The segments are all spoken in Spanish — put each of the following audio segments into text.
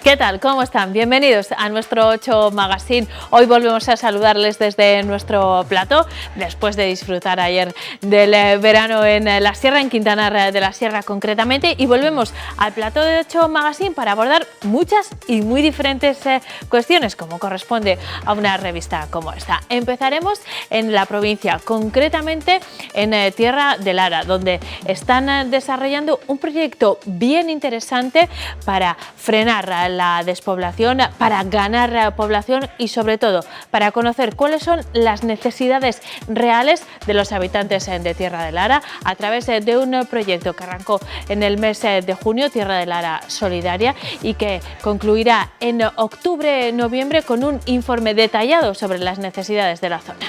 ¿Qué tal? ¿Cómo están? Bienvenidos a nuestro 8 Magazine. Hoy volvemos a saludarles desde nuestro plató, después de disfrutar ayer del verano en la Sierra, en Quintanar de la Sierra concretamente, y volvemos al plató de 8 Magazine para abordar muchas y muy diferentes cuestiones, como corresponde a una revista como esta. Empezaremos en la provincia, concretamente en Tierra de Lara, donde están desarrollando un proyecto bien interesante para frenar la despoblación, para ganar población y sobre todo para conocer cuáles son las necesidades reales de los habitantes de Tierra de Lara a través de un proyecto que arrancó en el mes de junio, Tierra de Lara Solidaria, y que concluirá en octubre-noviembre con un informe detallado sobre las necesidades de la zona.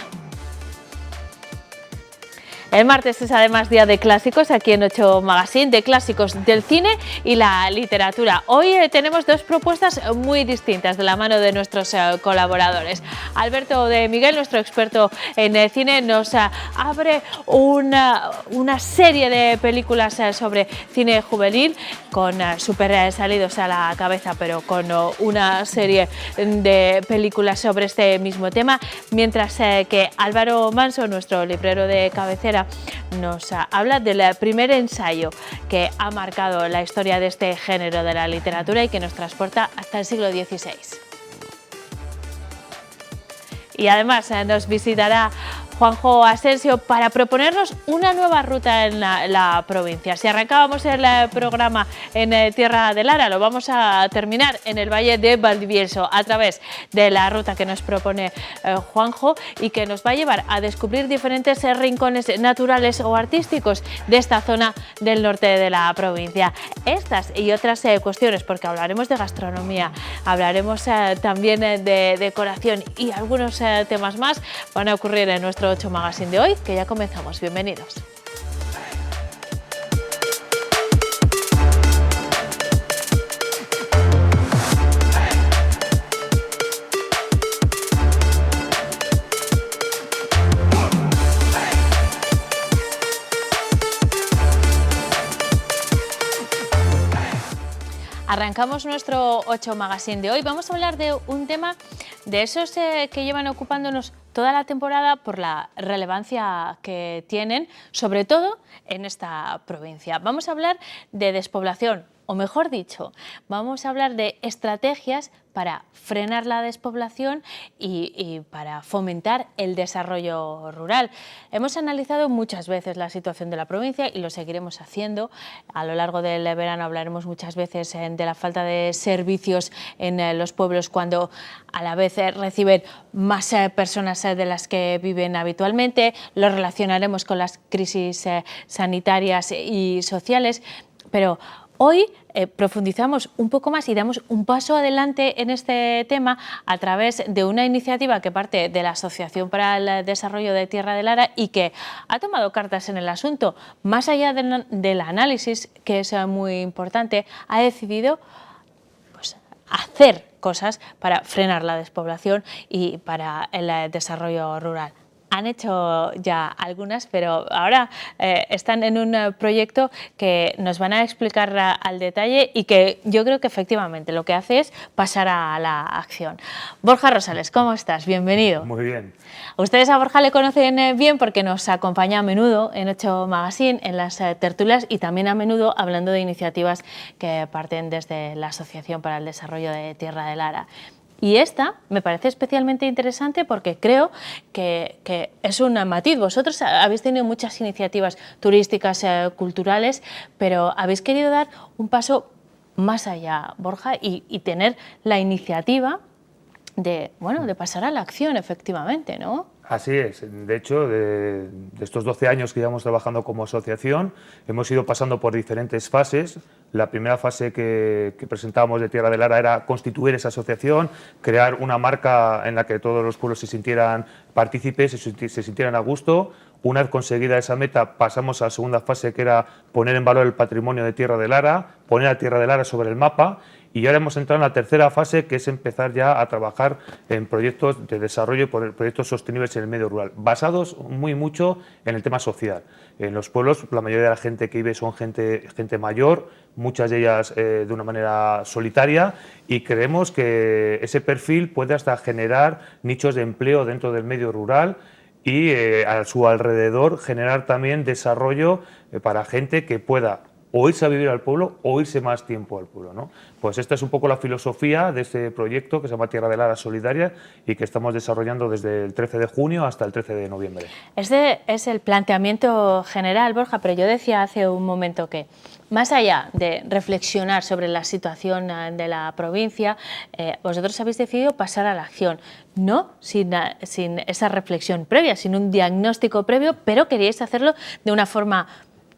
El martes es además día de clásicos aquí en 8 Magazine, de clásicos del cine y la literatura. Hoy tenemos dos propuestas muy distintas de la mano de nuestros colaboradores. Alberto de Miguel, nuestro experto en cine, nos abre una serie de películas sobre cine juvenil con súper salidos a la cabeza, pero con una serie de películas sobre este mismo tema, mientras que Álvaro Manso, nuestro librero de cabecera, nos habla del primer ensayo que ha marcado la historia de este género de la literatura y que nos transporta hasta el siglo XVI. Y además nos visitará Juanjo Asensio para proponernos una nueva ruta en la provincia. Si arrancábamos el programa en Tierra de Lara, lo vamos a terminar en el Valle de Valdivielso a través de la ruta que nos propone Juanjo y que nos va a llevar a descubrir diferentes rincones naturales o artísticos de esta zona del norte de la provincia. Estas y otras cuestiones, porque hablaremos de gastronomía, hablaremos también de decoración y algunos temas más, van a ocurrir en nuestro 8 Magazine de hoy, que ya comenzamos. Bienvenidos. Arrancamos nuestro 8 Magazine de hoy. Vamos a hablar de un tema de esos que llevan ocupándonos toda la temporada por la relevancia que tienen, sobre todo en esta provincia. Vamos a hablar de despoblación, o mejor dicho, vamos a hablar de estrategias para frenar la despoblación y para fomentar el desarrollo rural. Hemos analizado muchas veces la situación de la provincia y lo seguiremos haciendo. A lo largo del verano hablaremos muchas veces de la falta de servicios en los pueblos cuando a la vez reciben más personas de las que viven habitualmente. Lo relacionaremos con las crisis sanitarias y sociales, pero hoy profundizamos un poco más y damos un paso adelante en este tema a través de una iniciativa que parte de la Asociación para el Desarrollo de Tierra de Lara y que ha tomado cartas en el asunto. Más allá del análisis, que es muy importante, ha decidido hacer cosas para frenar la despoblación y para el desarrollo rural. Han hecho ya algunas, pero ahora están en un proyecto que nos van a explicar al detalle y que yo creo que efectivamente lo que hace es pasar a la acción. Borja Rosales, ¿cómo estás? Bienvenido. Muy bien. Ustedes a Borja le conocen bien porque nos acompaña a menudo en 8 Magazine, en las tertulias y también a menudo hablando de iniciativas que parten desde la Asociación para el Desarrollo de Tierra de Lara. Y esta me parece especialmente interesante porque creo que es un matiz. Vosotros habéis tenido muchas iniciativas turísticas, culturales, pero habéis querido dar un paso más allá, Borja, y tener la iniciativa de pasar a la acción, efectivamente, ¿no? Así es. De hecho, de estos 12 años que llevamos trabajando como asociación, hemos ido pasando por diferentes fases. La primera fase que presentábamos de Tierra de Lara era constituir esa asociación, crear una marca en la que todos los pueblos se sintieran partícipes, se sintieran a gusto. Una vez conseguida esa meta, pasamos a la segunda fase, que era poner en valor el patrimonio de Tierra de Lara, poner a Tierra de Lara sobre el mapa. y ahora hemos entrado en la tercera fase, que es empezar ya a trabajar en proyectos de desarrollo, proyectos sostenibles en el medio rural, basados mucho en el tema social. En los pueblos la mayoría de la gente que vive son gente mayor, muchas de ellas de una manera solitaria, y creemos que ese perfil puede hasta generar nichos de empleo dentro del medio rural y a su alrededor generar también desarrollo para gente que pueda o irse a vivir al pueblo o irse más tiempo al pueblo, ¿no? Pues esta es un poco la filosofía de este proyecto que se llama Tierra de Lara Solidaria y que estamos desarrollando desde el 13 de junio hasta el 13 de noviembre. Este es el planteamiento general, Borja, pero yo decía hace un momento que más allá de reflexionar sobre la situación de la provincia, vosotros habéis decidido pasar a la acción, no sin esa reflexión previa, sin un diagnóstico previo, pero queríais hacerlo de una forma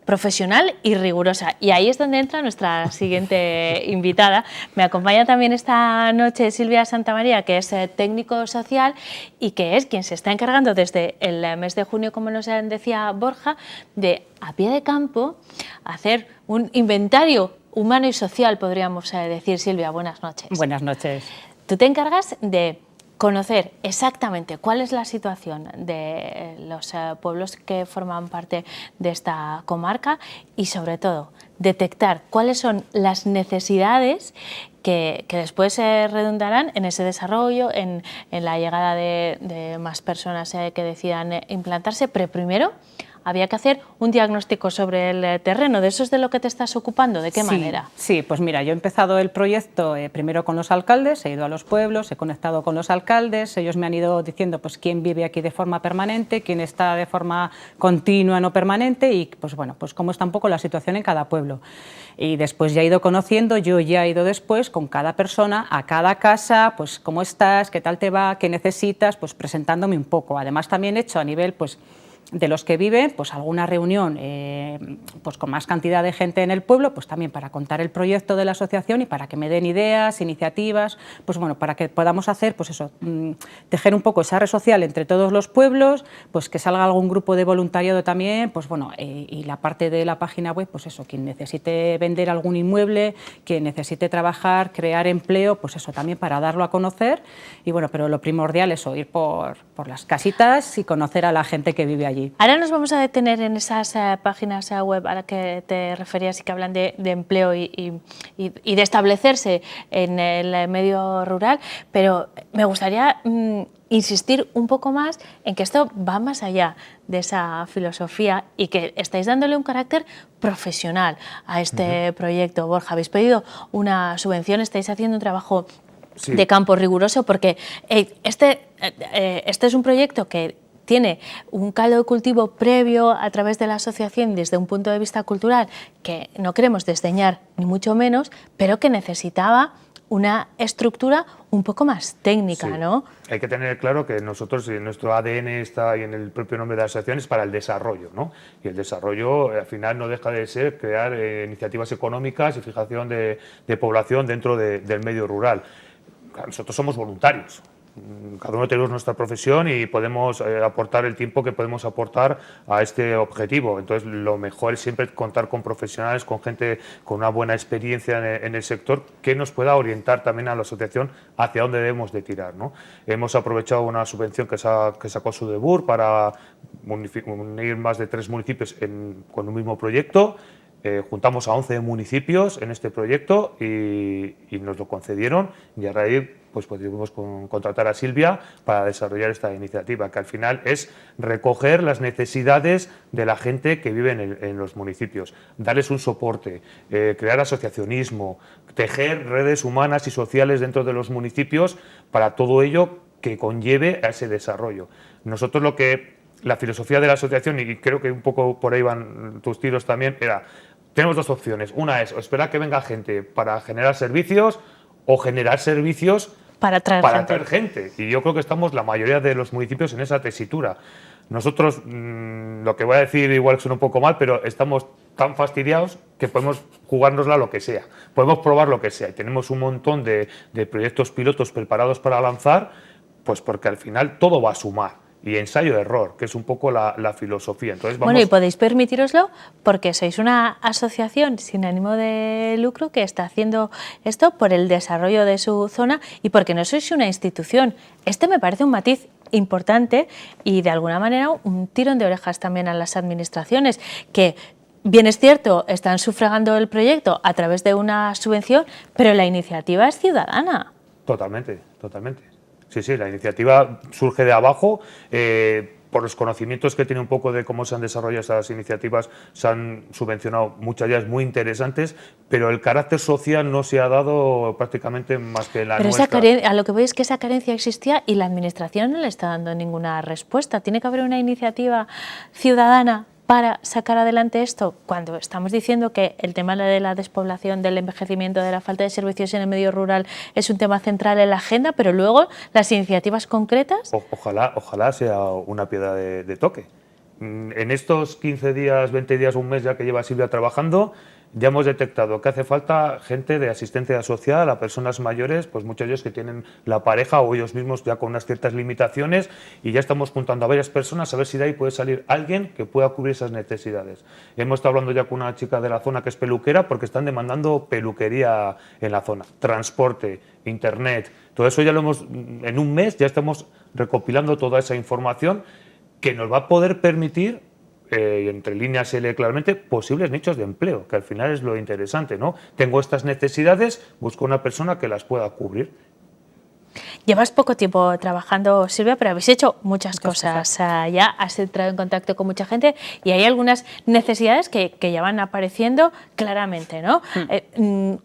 profesional y rigurosa. Y ahí es donde entra nuestra siguiente invitada. Me acompaña también esta noche Silvia Santamaría, que es técnico social y que es quien se está encargando desde el mes de junio, como nos decía Borja, de a pie de campo hacer un inventario humano y social, podríamos decir. Silvia, buenas noches. Buenas noches. Tú te encargas de conocer exactamente cuál es la situación de los pueblos que forman parte de esta comarca y, sobre todo, detectar cuáles son las necesidades que después se redundarán en ese desarrollo, en la llegada de más personas que decidan implantarse, pero primero había que hacer un diagnóstico sobre el terreno. ¿De eso es de lo que te estás ocupando? ¿De qué manera? Sí, pues mira, yo he empezado el proyecto primero con los alcaldes, he ido a los pueblos, he conectado con los alcaldes, ellos me han ido diciendo pues quién vive aquí de forma permanente, quién está de forma continua, no permanente, y pues bueno, pues cómo está un poco la situación en cada pueblo. Y después ya he ido conociendo, yo ya he ido después con cada persona a cada casa, pues cómo estás, qué tal te va, qué necesitas, pues presentándome un poco. Además también he hecho a nivel pues de los que viven, pues alguna reunión pues con más cantidad de gente en el pueblo, pues también para contar el proyecto de la asociación y para que me den ideas, iniciativas, pues bueno, para que podamos hacer, pues eso, tejer un poco esa red social entre todos los pueblos, pues que salga algún grupo de voluntariado también, pues bueno, y la parte de la página web, pues eso, quien necesite vender algún inmueble, quien necesite trabajar, crear empleo, pues eso también para darlo a conocer, y bueno, pero lo primordial es ir por las casitas y conocer a la gente que vive allí. Ahora nos vamos a detener en esas páginas web a las que te referías y que hablan de empleo y de establecerse en el medio rural, pero me gustaría insistir un poco más en que esto va más allá de esa filosofía y que estáis dándole un carácter profesional a este proyecto. Borja, habéis pedido una subvención, estáis haciendo un trabajo de campo riguroso porque este es un proyecto que tiene un caldo de cultivo previo a través de la asociación desde un punto de vista cultural que no queremos desdeñar ni mucho menos, pero que necesitaba una estructura un poco más técnica, sí, ¿no? Hay que tener claro que nosotros, nuestro ADN está ahí en el propio nombre de la asociación, es para el desarrollo, ¿no? Y el desarrollo al final no deja de ser crear iniciativas económicas y fijación de población dentro del medio rural. Nosotros somos voluntarios. Cada uno tenemos nuestra profesión y podemos aportar el tiempo que podemos aportar a este objetivo. Entonces, lo mejor es siempre contar con profesionales, con gente con una buena experiencia en el sector que nos pueda orientar también a la asociación hacia dónde debemos de tirar, ¿no? Hemos aprovechado una subvención que sacó Sudebur para unir más de 3 municipios con un mismo proyecto. Juntamos a 11 municipios en este proyecto y nos lo concedieron, y a raíz pues pudimos contratar a Silvia para desarrollar esta iniciativa, que al final es recoger las necesidades de la gente que vive en los municipios, darles un soporte, crear asociacionismo, tejer redes humanas y sociales dentro de los municipios para todo ello que conlleve a ese desarrollo. Nosotros la filosofía de la asociación, y creo que un poco por ahí van tus tiros también, tenemos 2 opciones. Una es esperar que venga gente para generar servicios o generar servicios para atraer gente. Y yo creo que estamos la mayoría de los municipios en esa tesitura. Nosotros, lo que voy a decir igual suena un poco mal, pero estamos tan fastidiados que podemos jugárnosla lo que sea. Podemos probar lo que sea. Y tenemos un montón de proyectos pilotos preparados para lanzar, pues porque al final todo va a sumar. y ensayo-error, que es un poco la filosofía. Entonces, Bueno, y podéis permitiroslo porque sois una asociación sin ánimo de lucro que está haciendo esto por el desarrollo de su zona y porque no sois una institución. Este me parece un matiz importante y de alguna manera un tirón de orejas también a las administraciones que, bien es cierto, están sufragando el proyecto a través de una subvención, pero la iniciativa es ciudadana. Totalmente, totalmente. Sí, sí, la iniciativa surge de abajo. Por los conocimientos que tiene un poco de cómo se han desarrollado esas iniciativas, se han subvencionado muchas ideas muy interesantes, pero el carácter social no se ha dado prácticamente más que la nuestra. Pero a lo que voy es que esa carencia existía y la Administración no le está dando ninguna respuesta. Tiene que haber una iniciativa ciudadana para sacar adelante esto, cuando estamos diciendo que el tema de la despoblación, del envejecimiento, de la falta de servicios en el medio rural es un tema central en la agenda, pero luego las iniciativas concretas... Ojalá sea una piedra de toque. En estos 15 días, 20 días, un mes ya que lleva Silvia trabajando, ya hemos detectado que hace falta gente de asistencia social a personas mayores, pues muchos de ellos que tienen la pareja o ellos mismos ya con unas ciertas limitaciones, y ya estamos juntando a varias personas a ver si de ahí puede salir alguien que pueda cubrir esas necesidades. Hemos estado hablando ya con una chica de la zona que es peluquera porque están demandando peluquería en la zona, transporte, internet, todo eso ya lo hemos, en un mes ya estamos recopilando toda esa información que nos va a poder permitir, entre líneas se lee claramente, posibles nichos de empleo, que al final es lo interesante, ¿no? Tengo estas necesidades, busco una persona que las pueda cubrir. Llevas poco tiempo trabajando, Silvia, pero habéis hecho muchas cosas. Ya has entrado en contacto con mucha gente y hay algunas necesidades que ya van apareciendo claramente, ¿no?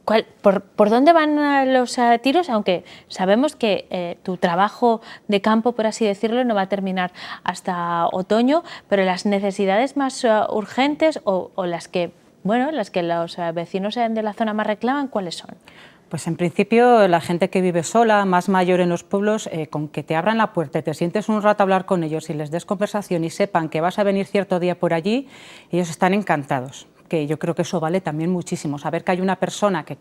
¿Por dónde van los tiros? Aunque sabemos que tu trabajo de campo, por así decirlo, no va a terminar hasta otoño, pero las necesidades más urgentes o las que, bueno, las que los vecinos de la zona más reclaman, ¿cuáles son? Pues en principio la gente que vive sola, más mayor en los pueblos, con que te abran la puerta y te sientes un rato a hablar con ellos y les des conversación y sepan que vas a venir cierto día por allí, ellos están encantados. Que yo creo que eso vale también muchísimo. Saber que hay una persona que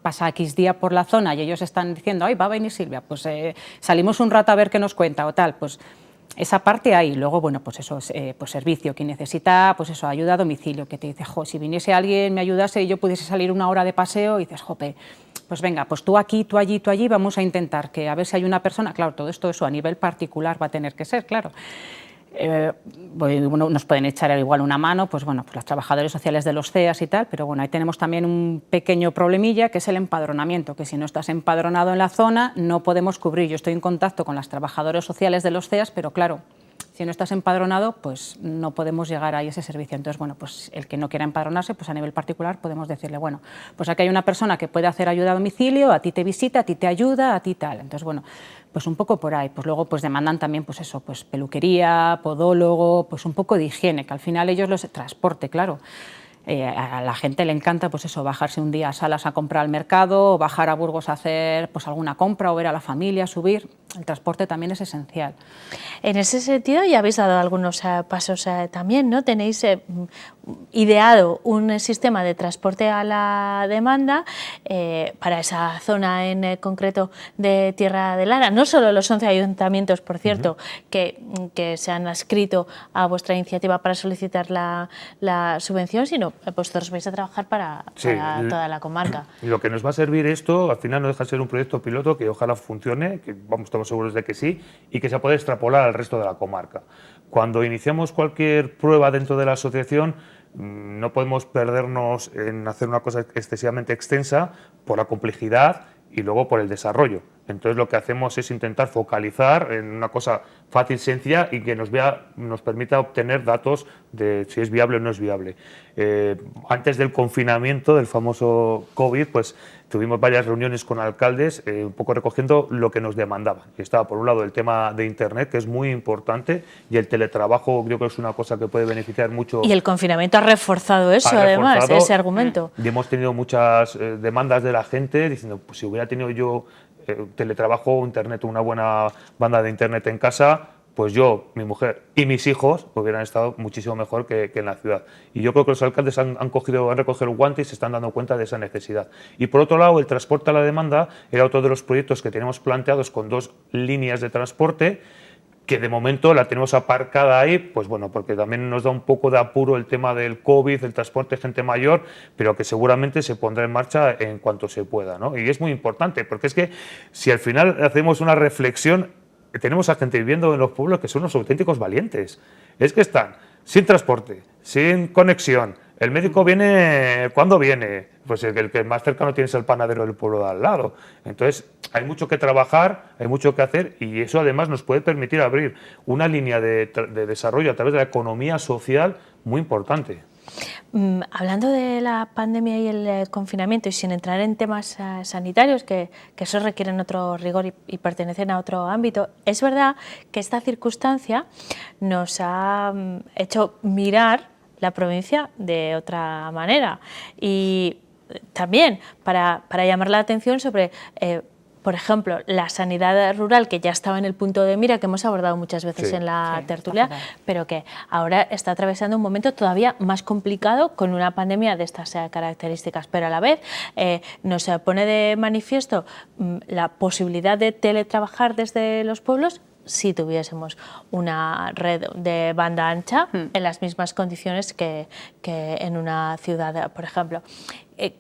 pasa X día por la zona y ellos están diciendo, ay, va a venir Silvia, pues salimos un rato a ver qué nos cuenta o tal, pues esa parte hay. Luego, bueno, pues eso es pues servicio, quien necesita, pues eso, ayuda a domicilio, que te dice, jo, si viniese alguien, me ayudase y yo pudiese salir una hora de paseo, y dices, jope, pues venga, pues tú aquí, tú allí, tú allí, vamos a intentar que a ver si hay una persona, claro, todo esto eso a nivel particular va a tener que ser, claro. Bueno, nos pueden echar igual una mano, pues bueno, pues los trabajadores sociales de los CEAS y tal, pero bueno, ahí tenemos también un pequeño problemilla que es el empadronamiento, que si no estás empadronado en la zona no podemos cubrir. Yo estoy en contacto con las trabajadoras sociales de los CEAS, pero claro, si no estás empadronado, pues no podemos llegar a ese servicio. Entonces, bueno, pues el que no quiera empadronarse, pues a nivel particular podemos decirle, bueno, pues aquí hay una persona que puede hacer ayuda a domicilio, a ti te visita, a ti te ayuda, a ti tal. Entonces, bueno, pues un poco por ahí. Pues luego pues demandan también, pues eso, pues peluquería, podólogo, pues un poco de higiene, que al final ellos los transporte, claro. A la gente le encanta, pues eso, bajarse un día a Salas a comprar al mercado, o bajar a Burgos a hacer pues alguna compra o ver a la familia, subir. El transporte también es esencial. En ese sentido ya habéis dado algunos pasos también, ¿no? Tenéis ideado un sistema de transporte a la demanda para esa zona en concreto de Tierra de Lara. No solo los 11 ayuntamientos, por cierto, que se han adscrito a vuestra iniciativa para solicitar la subvención, sino vosotros vais a trabajar para toda la comarca. Lo que nos va a servir esto, al final no deja de ser un proyecto piloto que ojalá funcione, que estamos seguros de que sí, y que se puede extrapolar al resto de la comarca. Cuando iniciamos cualquier prueba dentro de la asociación, no podemos perdernos en hacer una cosa excesivamente extensa por la complejidad y luego por el desarrollo. Entonces lo que hacemos es intentar focalizar en una cosa fácil, sencilla y que nos permita obtener datos de si es viable o no es viable. Antes del confinamiento, del famoso COVID, pues tuvimos varias reuniones con alcaldes, un poco recogiendo lo que nos demandaban. Y estaba por un lado el tema de Internet, que es muy importante, y el teletrabajo creo que es una cosa que puede beneficiar mucho. Y el confinamiento ha reforzado eso, además, ese argumento. Y hemos tenido muchas demandas de la gente diciendo, pues si hubiera tenido yo teletrabajo, internet, una buena banda de internet en casa, pues yo, mi mujer y mis hijos hubieran estado muchísimo mejor que en la ciudad. Y yo creo que los alcaldes han recogido el guante y se están dando cuenta de esa necesidad. Y por otro lado, el transporte a la demanda era otro de los proyectos que tenemos planteados con 2 líneas de transporte que de momento la tenemos aparcada ahí, pues bueno, porque también nos da un poco de apuro el tema del COVID, el transporte de gente mayor, pero que seguramente se pondrá en marcha en cuanto se pueda, ¿no? Y es muy importante, porque es que si al final hacemos una reflexión, tenemos a gente viviendo en los pueblos que son unos auténticos valientes. Es que están sin transporte, sin conexión. El médico viene cuando viene, pues el que más cercano tiene es el panadero del pueblo de al lado. Entonces, hay mucho que trabajar, hay mucho que hacer y eso además nos puede permitir abrir una línea de desarrollo a través de la economía social muy importante. Hablando de la pandemia y el confinamiento y sin entrar en temas sanitarios, que eso requieren otro rigor y pertenecen a otro ámbito, es verdad que esta circunstancia nos ha hecho mirar la provincia de otra manera y también para llamar la atención sobre, por ejemplo, la sanidad rural, que ya estaba en el punto de mira, que hemos abordado muchas veces en la tertulia, pero que ahora está atravesando un momento todavía más complicado con una pandemia de estas características, pero a la vez nos pone de manifiesto la posibilidad de teletrabajar desde los pueblos si tuviésemos una red de banda ancha en las mismas condiciones que en una ciudad, por ejemplo.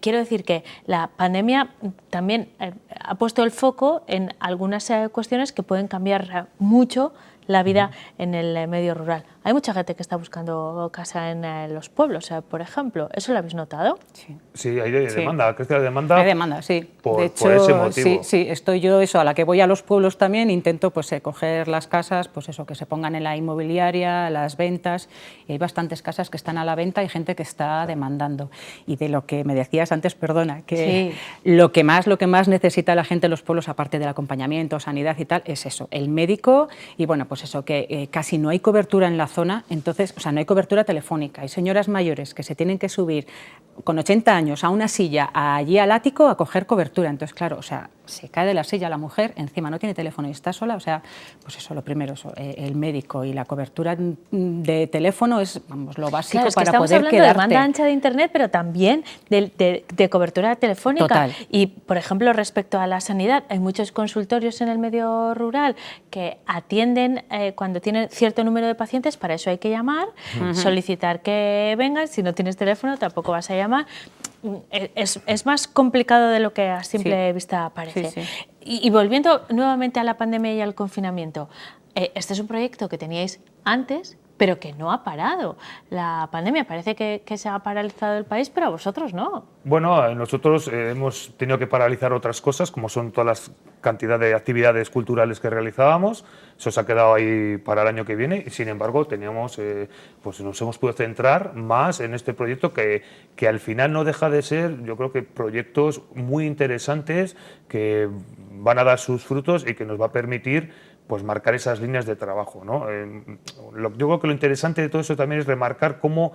Quiero decir que la pandemia también ha puesto el foco en algunas cuestiones que pueden cambiar mucho la vida en el medio rural. Hay mucha gente que está buscando casa en los pueblos, por ejemplo. ¿Eso lo habéis notado? Sí, hay demanda, crece la demanda. Hay demanda, sí. Por ese motivo. Sí, estoy yo a la que voy a los pueblos también, intento pues coger las casas, pues eso, que se pongan en la inmobiliaria, las ventas, y hay bastantes casas que están a la venta y gente que está demandando. Y de lo que me decías antes, perdona, que lo que más necesita la gente en los pueblos, aparte del acompañamiento, sanidad y tal, es eso, el médico, y bueno, pues eso, que casi no hay cobertura en la zona, entonces, o sea, no hay cobertura telefónica. Hay señoras mayores que se tienen que subir con 80 años a una silla allí al ático a coger cobertura. Entonces, claro, o sea, se cae de la silla la mujer, encima no tiene teléfono y está sola, o sea, pues eso, lo primero, eso, el médico y la cobertura de teléfono es, vamos, lo básico, claro, es que para estamos poder hablando quedarte. de banda ancha de internet, pero también de cobertura telefónica. Total. Y, por ejemplo, respecto a la sanidad, hay muchos consultorios en el medio rural que atienden cuando tienen cierto número de pacientes, para eso hay que llamar, solicitar que vengan, si no tienes teléfono tampoco vas a llamar. Es más complicado de lo que a simple vista parece. Y volviendo nuevamente a la pandemia y al confinamiento, este es un proyecto que teníais antes, pero que no ha parado. La pandemia parece que se ha paralizado el país, pero a vosotros no. Bueno, nosotros hemos tenido que paralizar otras cosas, como son todas las cantidad de actividades culturales que realizábamos. Eso se ha quedado ahí para el año que viene y, sin embargo, teníamos, pues nos hemos podido centrar más en este proyecto que al final no deja de ser, yo creo que proyectos muy interesantes que van a dar sus frutos y que nos va a permitir pues marcar esas líneas de trabajo, ¿no? Yo creo que lo interesante de todo eso también es remarcar cómo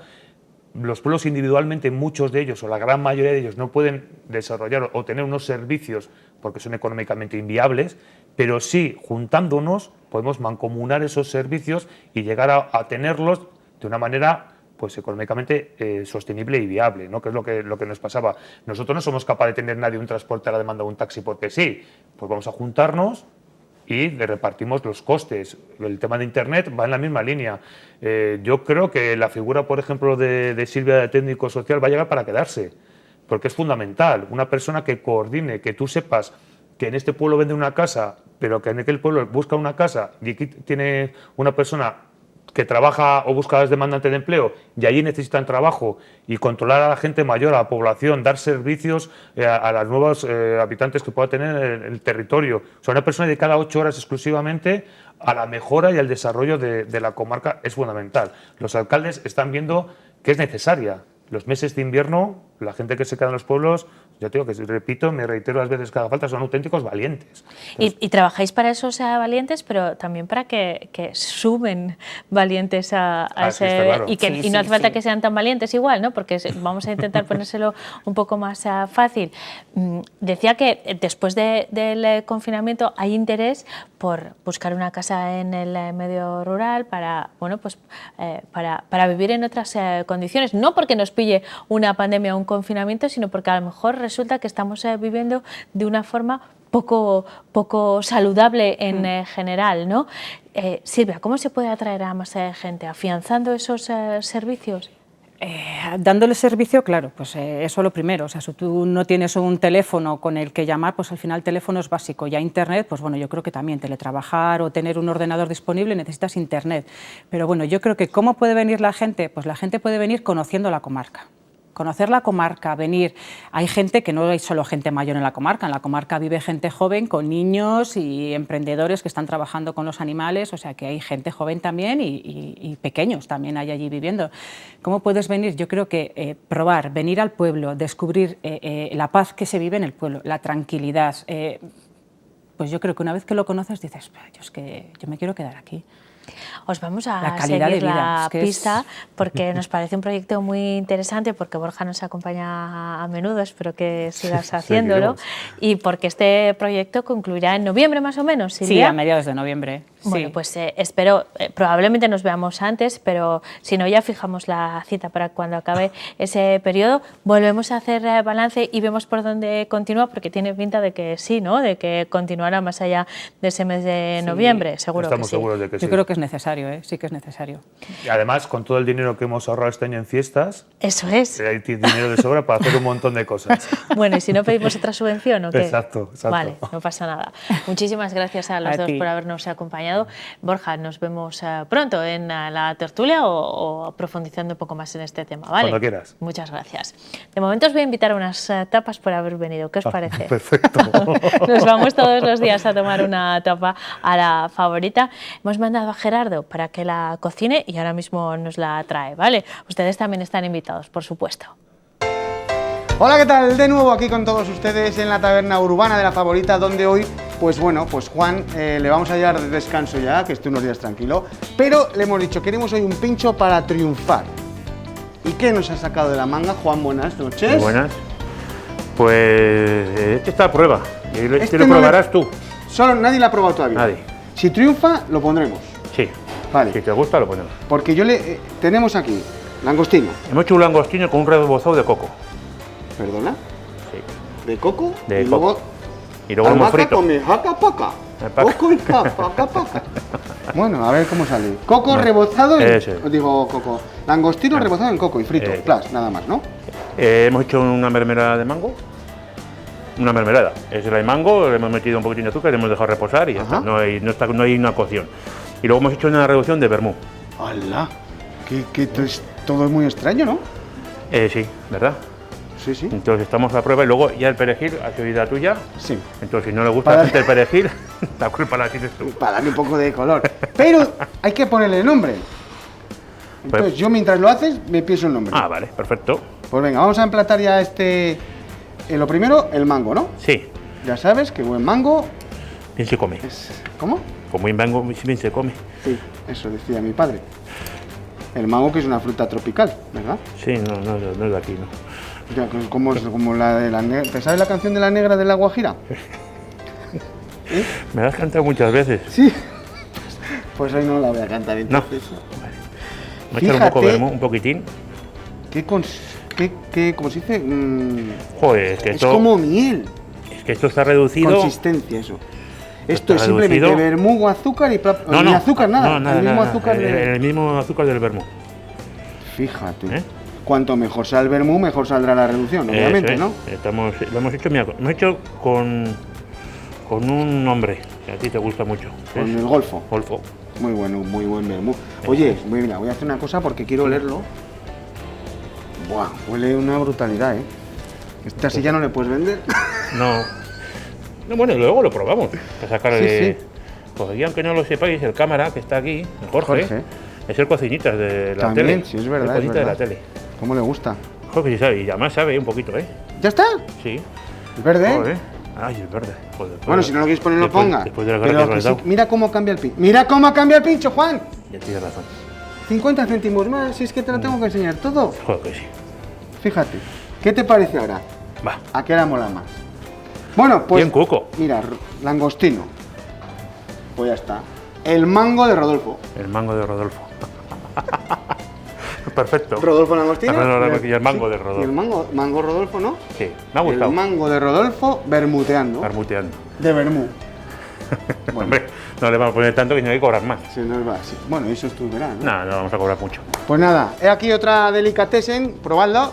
los pueblos individualmente, muchos de ellos o la gran mayoría de ellos no pueden desarrollar o tener unos servicios porque son económicamente inviables, pero sí, juntándonos, podemos mancomunar esos servicios y llegar a tenerlos de una manera pues económicamente sostenible y viable, ¿no? Que es lo que nos pasaba. Nosotros no somos capaces de tener nadie un transporte a la demanda o un taxi porque sí, pues vamos a juntarnos y le repartimos los costes. El tema de Internet va en la misma línea. Yo creo que la figura, por ejemplo, de Silvia de técnico social va a llegar para quedarse, porque es fundamental. Una persona que coordine, que tú sepas que en este pueblo vende una casa, pero que en aquel pueblo busca una casa y aquí tiene una persona que trabaja o busca demandantes de empleo y allí necesitan trabajo, y controlar a la gente mayor, a la población, dar servicios a los nuevos habitantes que pueda tener el territorio. O sea, una persona dedicada 8 horas exclusivamente a la mejora y al desarrollo de la comarca es fundamental. Los alcaldes están viendo que es necesaria. Los meses de invierno, la gente que se queda en los pueblos, ya te digo que repito, me reitero las veces que haga falta, son auténticos valientes. Y trabajáis para esos valientes, pero también para que suben valientes a ese... Sí, claro. Y no hace falta que sean tan valientes igual, ¿no? Porque vamos a intentar ponérselo un poco más fácil. Decía que después del confinamiento hay interés por buscar una casa en el medio rural para, bueno, pues, para vivir en otras condiciones. No porque nos pille una pandemia o un confinamiento, sino porque a lo mejor resulta que estamos viviendo de una forma poco saludable en general, ¿no? Silvia, ¿cómo se puede atraer a más gente? ¿Afianzando esos servicios? Dándole servicio, claro, pues eso lo primero. O sea, si tú no tienes un teléfono con el que llamar, pues al final el teléfono es básico. Ya Internet, pues bueno, yo creo que también teletrabajar o tener un ordenador disponible necesitas Internet. Pero bueno, yo creo que ¿cómo puede venir la gente? Pues la gente puede venir conociendo la comarca. Conocer la comarca, venir. Hay gente que no hay solo gente mayor en la comarca vive gente joven con niños y emprendedores que están trabajando con los animales, o sea que hay gente joven también y pequeños también hay allí viviendo. ¿Cómo puedes venir? Yo creo que probar, venir al pueblo, descubrir la paz que se vive en el pueblo, la tranquilidad. Pues yo creo que una vez que lo conoces dices, yo me quiero quedar aquí. Os vamos a seguir la pista porque nos parece un proyecto muy interesante, porque Borja nos acompaña a menudo, espero que sigas haciéndolo, y porque este proyecto concluirá en noviembre más o menos, Silvia. Sí, a mediados de noviembre. Bueno, pues espero, probablemente nos veamos antes, pero si no ya fijamos la cita para cuando acabe ese periodo, volvemos a hacer balance y vemos por dónde continúa, porque tiene pinta de que sí, ¿no? De que continuará más allá de ese mes de noviembre, seguro que sí. Estamos seguros de que sí. Yo creo que es necesario, sí que es necesario. Y además, con todo el dinero que hemos ahorrado este año en fiestas, eso es. Hay dinero de sobra para hacer un montón de cosas. Bueno, ¿y si no pedimos otra subvención o qué? Exacto. Vale, no pasa nada. Muchísimas gracias a los dos por habernos acompañado. Borja, nos vemos pronto en la tertulia o profundizando un poco más en este tema, ¿vale? Cuando quieras. Muchas gracias. De momento os voy a invitar a unas tapas por haber venido. ¿Qué os parece? Perfecto. Nos vamos todos los días a tomar una tapa a la favorita. Hemos mandado a Gerardo para que la cocine y ahora mismo nos la trae, ¿vale? Ustedes también están invitados, por supuesto. Hola, ¿qué tal? De nuevo aquí con todos ustedes en la taberna urbana de la favorita, donde hoy, pues bueno, pues Juan le vamos a llevar de descanso ya, que esté unos días tranquilo, pero le hemos dicho, queremos hoy un pincho para triunfar. ¿Y qué nos ha sacado de la manga? Juan, buenas noches. Muy buenas. Pues este está a prueba, y este lo probarás tú. Solo nadie lo ha probado todavía. Nadie. Si triunfa, lo pondremos. Sí. Vale. Si te gusta, lo ponemos. Porque tenemos aquí langostino. Hemos hecho un langostino con un rebozado de coco. ¿Perdona? Sí. ¿De coco? De y coco. Y luego lo hemos frito. Come jaca paca. Coco y paca paca. Bueno, a ver cómo sale. Coco rebozado coco. Langostino rebozado en coco y frito. Plus, nada más, ¿no? Hemos hecho una mermelada de mango. Una mermelada. Es la de mango, le hemos metido un poquitín de azúcar, le hemos dejado reposar y ya está. No hay una cocción. Y luego hemos hecho una reducción de vermú. ¡Hala! Todo es muy extraño, ¿no? Sí, ¿verdad? Sí, sí. Entonces estamos a prueba y luego ya el perejil ha sido idea tuya. Sí. Entonces si no le gusta a la gente el perejil, la culpa la tienes tú. Para darle un poco de color. Pero hay que ponerle nombre. Entonces pues, yo mientras lo haces me pienso el nombre. Ah, vale, perfecto. Pues venga, vamos a emplatar ya lo primero, el mango, ¿no? Sí. Ya sabes que buen mango... Bien se come. ¿Cómo? Como buen mango bien se come. Sí, eso decía mi padre. El mango, que es una fruta tropical, ¿verdad? Sí, no es de aquí, ¿no? Ya, como la de la negra. ¿Te sabes la canción de la negra de la Guajira? Me la has cantado muchas veces. Sí. Pues hoy no la voy a cantar entonces. No. Vale. Me he echado un poco de vermú, un poquitín. ¿Cómo se dice? Joder, es que es como miel. Es que esto está reducido. Consistencia, eso. Esto es simplemente vermú, azúcar y ni azúcar, nada. No, el mismo azúcar el mismo azúcar del vermú. Fíjate. Cuanto mejor sea el vermú, mejor saldrá la reducción, obviamente, ¿no? Lo hemos hecho, mira, lo hemos hecho con un hombre que a ti te gusta mucho. Con el golfo. Golfo. Muy bueno, muy buen vermú. Oye, mira, voy a hacer una cosa porque quiero olerlo. Buah, huele una brutalidad, ¿eh? Esta sí ya no le puedes vender. No, bueno, luego lo probamos. Para sacarle. Sí. Pues y aunque no lo sepáis, el cámara que está aquí, Jorge. Es el cocinitas de la tele. También, sí, es verdad. El cocinita de la tele. ¿Cómo le gusta? Jorge sí sabe, y además sabe un poquito, ¿eh? ¿Ya está? Sí. ¿El verde? Joder. Ay, el verde. Joder, bueno, si no lo quieres poner, lo ponga. Después de la guerra que sí, mira cómo cambia el pincho. ¡Mira cómo cambia el pincho, Juan! Ya tienes razón. 50 céntimos más, si es que te lo tengo que enseñar todo. Joder, que sí. Fíjate. ¿Qué te parece ahora? Va. ¿A qué hora mola más? Bueno, pues... Bien, cuco. Mira, langostino. Pues ya está. El mango de Rodolfo. El mango de Rodolfo. Perfecto. Rodolfo Langostino. Y el mango de Rodolfo. Y el mango Rodolfo, ¿no? Sí, me ha gustado. El mango de Rodolfo bermuteando. Bermuteando. De vermú. Bueno, Hombre, no le vamos a poner tanto que no hay que cobrar más. se nos va. Sí. Bueno, eso es tu verano, ¿no? No, no vamos a cobrar mucho. Pues nada, he aquí otra delicatessen, probadla,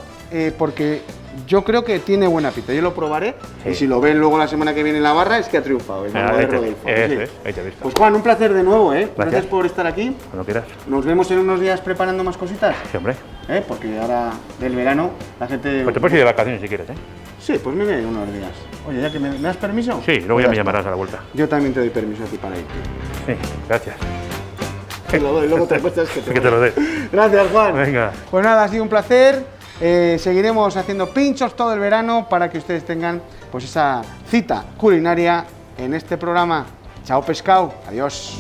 porque yo creo que tiene buena pinta. Yo lo probaré Sí. y si lo ven luego la semana que viene en la barra es que ha triunfado el mango de Ahí te- Rodolfo. eso Sí. es, ahí te he visto. Pues Juan, un placer de nuevo, ¿eh? Gracias. Gracias por estar aquí. Cuando quieras. Nos vemos en unos días preparando más cositas, Sí, hombre. Porque ahora del verano la gente... Pues te puedes ir de vacaciones si quieres, ¿eh? Sí, pues me voy unos días. Oye, ya que me das permiso. Sí, luego Pues ya me está. llamarás a la vuelta. Yo también te doy permiso a ti para irte. Sí, gracias. Te lo doy, luego te apuestas que te Que te lo dé. Gracias, Juan. Venga. Pues nada, ha sido un placer. Seguiremos haciendo pinchos todo el verano para que ustedes tengan pues esa cita culinaria en este programa. Chao pescado, adiós.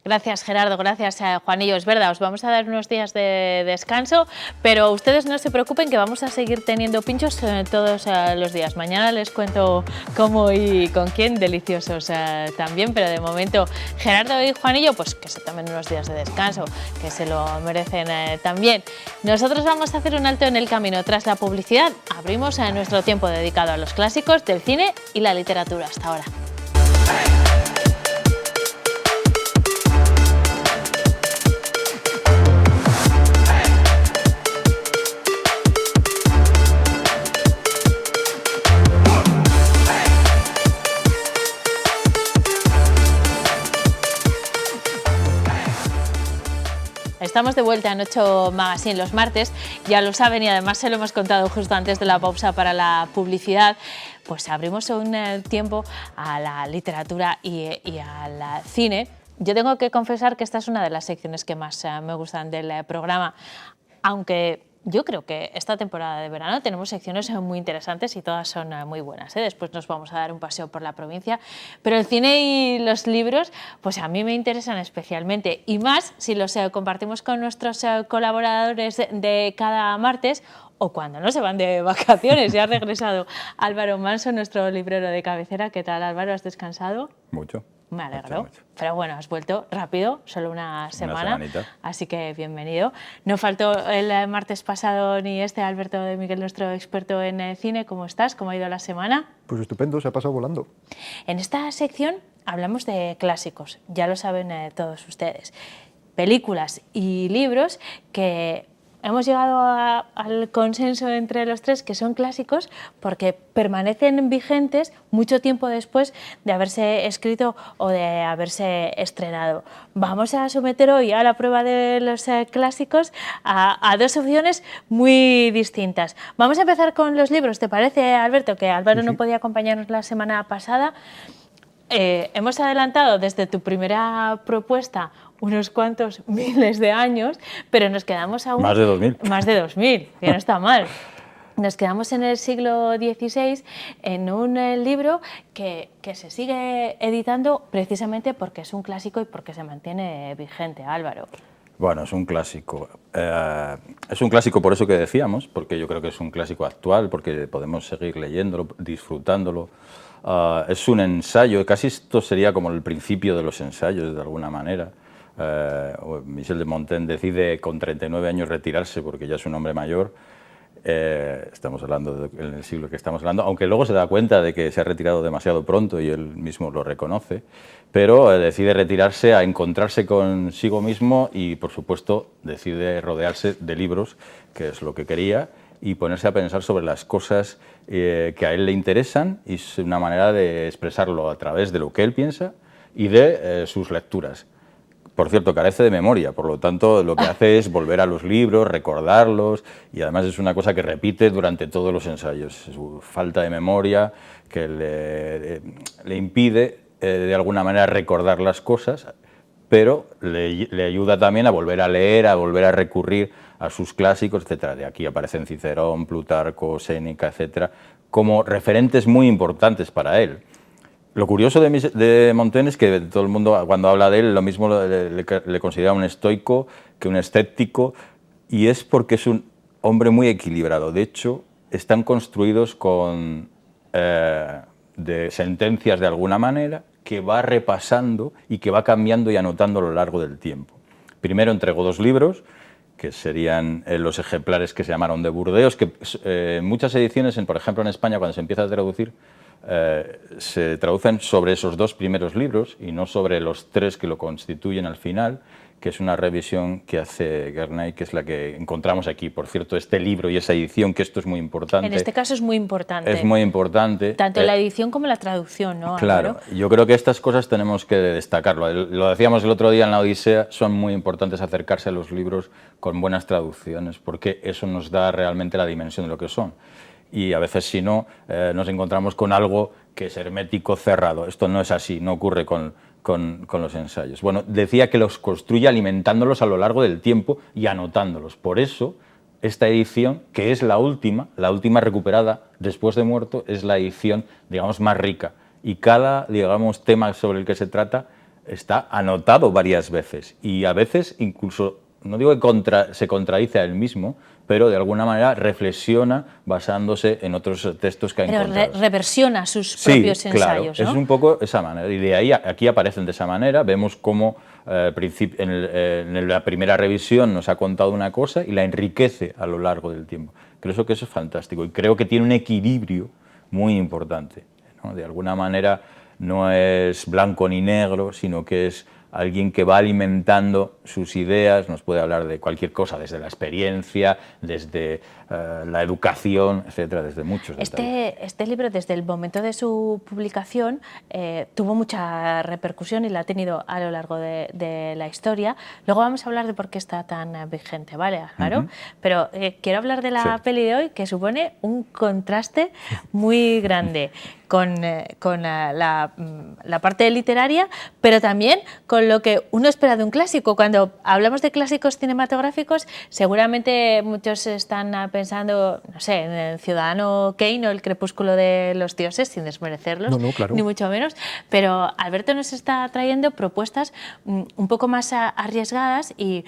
Gracias, Gerardo, gracias, Juanillo. Es verdad, os vamos a dar unos días de descanso, pero ustedes no se preocupen que vamos a seguir teniendo pinchos todos los días. Mañana les cuento cómo y con quién, deliciosos también, pero de momento Gerardo y Juanillo, pues que se tomen unos días de descanso, que se lo merecen también. Nosotros vamos a hacer un alto en el camino. Tras la publicidad, abrimos nuestro tiempo dedicado a los clásicos del cine y la literatura. Hasta ahora. Estamos de vuelta en 8 Magazine los martes, ya lo saben y además se lo hemos contado justo antes de la pausa para la publicidad, pues abrimos un tiempo a la literatura y al cine. Yo tengo que confesar que esta es una de las secciones que más me gustan del programa, aunque yo creo que esta temporada de verano tenemos secciones muy interesantes y todas son muy buenas, ¿eh? Después nos vamos a dar un paseo por la provincia, pero el cine y los libros pues a mí me interesan especialmente y más si los compartimos con nuestros colaboradores de cada martes o cuando no se van de vacaciones. Ya ha regresado Álvaro Manso, nuestro librero de cabecera. ¿Qué tal, Álvaro? ¿Has descansado? Mucho. Me alegro, Mucho. pero bueno, has vuelto rápido, solo una semana, semanita. así que bienvenido. No faltó el martes pasado ni Alberto de Miguel, nuestro experto en cine. ¿Cómo estás? ¿Cómo ha ido la semana? Pues estupendo, se ha pasado volando. En esta sección hablamos de clásicos, ya lo saben todos ustedes, películas y libros que hemos llegado al consenso entre los tres que son clásicos porque permanecen vigentes mucho tiempo después de haberse escrito o de haberse estrenado. Vamos a someter hoy a la prueba de los clásicos a dos opciones muy distintas. Vamos a empezar con los libros, ¿te parece, Alberto? Que Álvaro no podía acompañarnos la semana pasada. Hemos adelantado desde tu primera propuesta unos cuantos miles de años, pero nos quedamos aún... Más de 2000. Más de 2000, que no está mal. Nos quedamos en el siglo XVI en un libro que se sigue editando precisamente porque es un clásico y porque se mantiene vigente, Álvaro. Bueno, es un clásico. Es un clásico por eso que decíamos, porque yo creo que es un clásico actual, porque podemos seguir leyéndolo, disfrutándolo. Es un ensayo, casi esto sería como el principio de los ensayos, de alguna manera. Michel de Montaigne decide con 39 años retirarse porque ya es un hombre mayor. Estamos hablando en el siglo que estamos hablando, aunque luego se da cuenta de que se ha retirado demasiado pronto y él mismo lo reconoce, pero decide retirarse a encontrarse consigo mismo y, por supuesto, decide rodearse de libros, que es lo que quería, y ponerse a pensar sobre las cosas que a él le interesan, y es una manera de expresarlo a través de lo que él piensa y de sus lecturas. Por cierto, carece de memoria, por lo tanto lo que hace es volver a los libros, recordarlos, y además es una cosa que repite durante todos los ensayos. Su falta de memoria que le impide de alguna manera recordar las cosas, pero le ayuda también a volver a leer, a volver a recurrir a sus clásicos, etc. De aquí aparecen Cicerón, Plutarco, Séneca, etc., como referentes muy importantes para él. Lo curioso de Montaigne es que todo el mundo, cuando habla de él, lo mismo le considera un estoico que un escéptico, y es porque es un hombre muy equilibrado. De hecho, están construidos con de sentencias de alguna manera que va repasando y que va cambiando y anotando a lo largo del tiempo. Primero entregó 2 libros, que serían los ejemplares que se llamaron de Burdeos, que en muchas ediciones, por ejemplo en España, cuando se empieza a traducir, se traducen sobre esos 2 primeros libros y no sobre los 3 que lo constituyen al final, que es una revisión que hace Guernay, que es la que encontramos aquí. Por cierto, este libro y esa edición, que esto es muy importante. En este caso es muy importante. Es muy importante. Tanto la edición como la traducción, ¿no? Claro, yo creo que estas cosas tenemos que destacarlo. Lo decíamos el otro día en la Odisea, son muy importantes acercarse a los libros con buenas traducciones, porque eso nos da realmente la dimensión de lo que son. Y a veces, si no, nos encontramos con algo que es hermético, cerrado. Esto no es así, no ocurre con los ensayos. Bueno, decía que los construye alimentándolos a lo largo del tiempo y anotándolos. Por eso, esta edición, que es la última recuperada después de muerto, es la edición, digamos, más rica. Y cada, digamos, tema sobre el que se trata está anotado varias veces. Y a veces incluso, no digo que se contradice a él mismo, pero de alguna manera reflexiona basándose en otros textos que ha encontrado. Pero reversiona sus propios ensayos, claro, ¿no? Es un poco esa manera, y de ahí aquí aparecen de esa manera. Vemos cómo en la primera revisión nos ha contado una cosa y la enriquece a lo largo del tiempo. Creo que eso es fantástico y creo que tiene un equilibrio muy importante, ¿no? De alguna manera no es blanco ni negro, sino que es alguien que va alimentando sus ideas, nos puede hablar de cualquier cosa, desde la experiencia, desde la educación, etcétera, desde muchos detalles. Este libro, desde el momento de su publicación, tuvo mucha repercusión y la ha tenido a lo largo de la historia. Luego vamos a hablar de por qué está tan vigente, ¿vale, Álvaro? Pero quiero hablar de la peli de hoy, que supone un contraste muy grande con la parte literaria, pero también con lo que uno espera de un clásico. Cuando hablamos de clásicos cinematográficos, seguramente muchos están pensando, no sé, en el Ciudadano Kane o el Crepúsculo de los dioses, sin desmerecerlos, claro. ni mucho menos, pero Alberto nos está trayendo propuestas un poco más arriesgadas y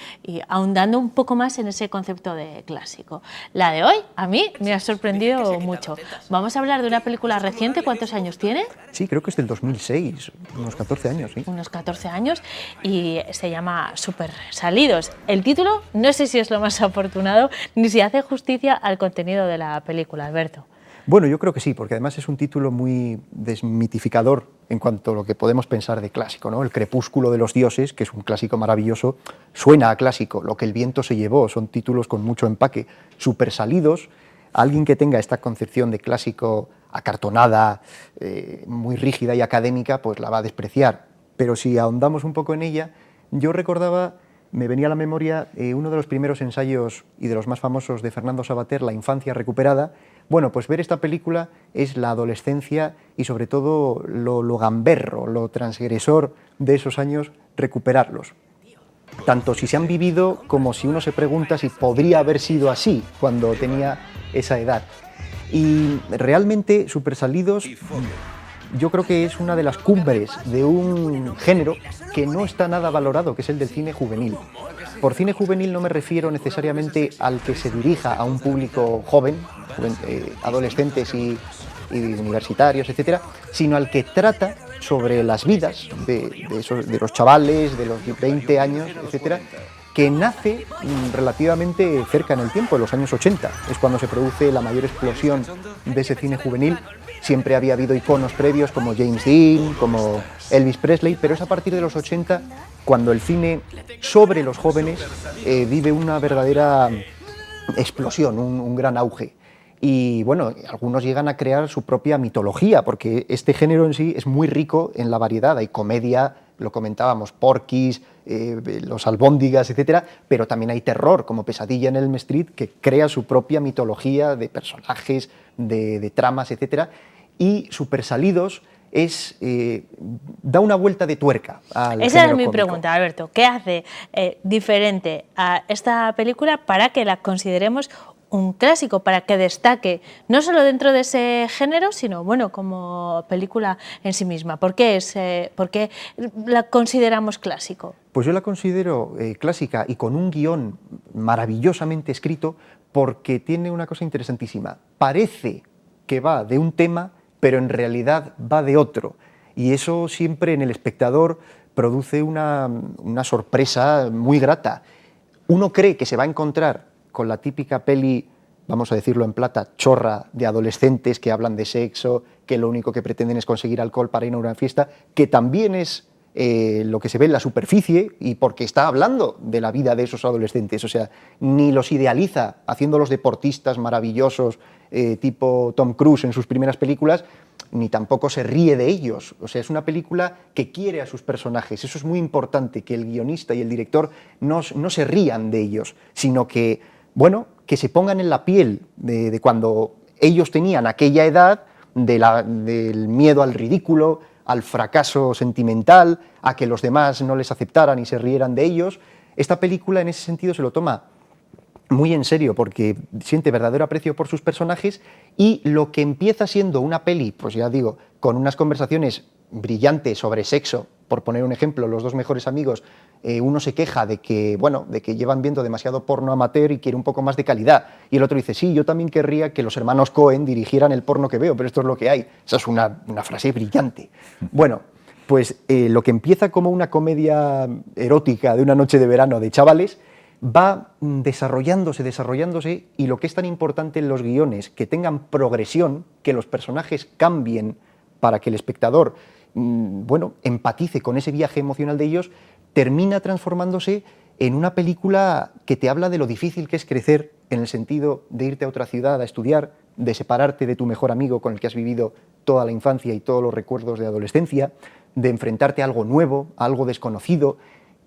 ahondando un poco más en ese concepto de clásico. La de hoy, a mí, me ha sorprendido mucho. Vamos a hablar de una película reciente. ¿Cuántos años tiene? Sí, creo que es del 2006, unos 14 años, sí. Unos 14 años, y se llama Súper Salidos. El título no sé si es lo más afortunado ni si hace justicia al contenido de la película, Alberto. Bueno, yo creo que sí, porque además es un título muy desmitificador en cuanto a lo que podemos pensar de clásico, ¿no? El Crepúsculo de los dioses, que es un clásico maravilloso, suena a clásico. Lo que el viento se llevó, son títulos con mucho empaque. Súper Salidos, alguien que tenga esta concepción de clásico acartonada, muy rígida y académica, pues la va a despreciar. Pero si ahondamos un poco en ella, yo recordaba, me venía a la memoria uno de los primeros ensayos y de los más famosos de Fernando Savater, La infancia recuperada. Bueno, pues ver esta película es la adolescencia y sobre todo lo gamberro, lo transgresor de esos años, recuperarlos. Tanto si se han vivido como si uno se pregunta si podría haber sido así cuando tenía esa edad. Y realmente Súper Salidos yo creo que es una de las cumbres de un género que no está nada valorado, que es el del cine juvenil. Por cine juvenil no me refiero necesariamente al que se dirija a un público joven, adolescentes y universitarios, etcétera, sino al que trata sobre las vidas de los chavales, de los 20 años, etcétera, que nace relativamente cerca en el tiempo, en los años 80. Es cuando se produce la mayor explosión de ese cine juvenil. Siempre había habido iconos previos como James Dean, como Elvis Presley, pero es a partir de los 80 cuando el cine sobre los jóvenes vive una verdadera explosión, un gran auge. Y bueno, algunos llegan a crear su propia mitología, porque este género en sí es muy rico en la variedad. Hay comedia, lo comentábamos, Porky's, los albóndigas, etcétera, pero también hay terror, como Pesadilla en Elm Street, que crea su propia mitología de personajes, de tramas, etcétera. Y Súper Salidos da una vuelta de tuerca al género Esa era mi cómico. pregunta, Alberto. ¿Qué hace diferente a esta película para que la consideremos un clásico, para que destaque no solo dentro de ese género, sino bueno, como película en sí misma? ¿Por qué la consideramos clásico? Pues yo la considero clásica y con un guión maravillosamente escrito porque tiene una cosa interesantísima. Parece que va de un tema, pero en realidad va de otro. Y eso siempre en el espectador produce una sorpresa muy grata. Uno cree que se va a encontrar con la típica peli, vamos a decirlo en plata, chorra de adolescentes que hablan de sexo, que lo único que pretenden es conseguir alcohol para ir a una fiesta, que también es lo que se ve en la superficie y porque está hablando de la vida de esos adolescentes. O sea, ni los idealiza haciéndolos deportistas maravillosos tipo Tom Cruise en sus primeras películas, ni tampoco se ríe de ellos. O sea, es una película que quiere a sus personajes. Eso es muy importante, que el guionista y el director no se rían de ellos, sino que, bueno, que se pongan en la piel de cuando ellos tenían aquella edad, del miedo al ridículo, al fracaso sentimental, a que los demás no les aceptaran y se rieran de ellos. Esta película en ese sentido se lo toma muy en serio porque siente verdadero aprecio por sus personajes y lo que empieza siendo una peli, pues ya digo, con unas conversaciones brillantes sobre sexo, por poner un ejemplo, los dos mejores amigos, uno se queja de que, bueno, de que llevan viendo demasiado porno amateur y quiere un poco más de calidad, y el otro dice, sí, yo también querría que los hermanos Coen dirigieran el porno que veo, pero esto es lo que hay. Esa es una frase brillante. Bueno, pues lo que empieza como una comedia erótica de una noche de verano de chavales va desarrollándose, y lo que es tan importante en los guiones, que tengan progresión, que los personajes cambien para que el espectador bueno, empatice con ese viaje emocional de ellos, termina transformándose en una película que te habla de lo difícil que es crecer, en el sentido de irte a otra ciudad a estudiar, de separarte de tu mejor amigo con el que has vivido toda la infancia y todos los recuerdos de adolescencia, de enfrentarte a algo nuevo, a algo desconocido.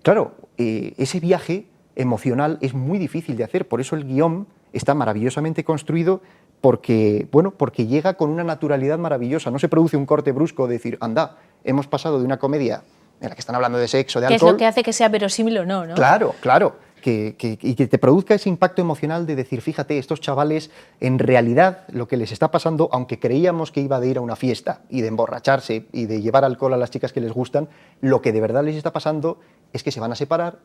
Claro, ese viaje emocional es muy difícil de hacer, por eso el guión está maravillosamente construido, porque, bueno, porque llega con una naturalidad maravillosa, no se produce un corte brusco de decir, anda, hemos pasado de una comedia en la que están hablando de sexo, de alcohol... ¿Qué es lo que hace que sea verosímil o no? Claro, y que te produzca ese impacto emocional de decir, fíjate, estos chavales, en realidad lo que les está pasando, aunque creíamos que iba de ir a una fiesta y de emborracharse y de llevar alcohol a las chicas que les gustan, lo que de verdad les está pasando es que se van a separar,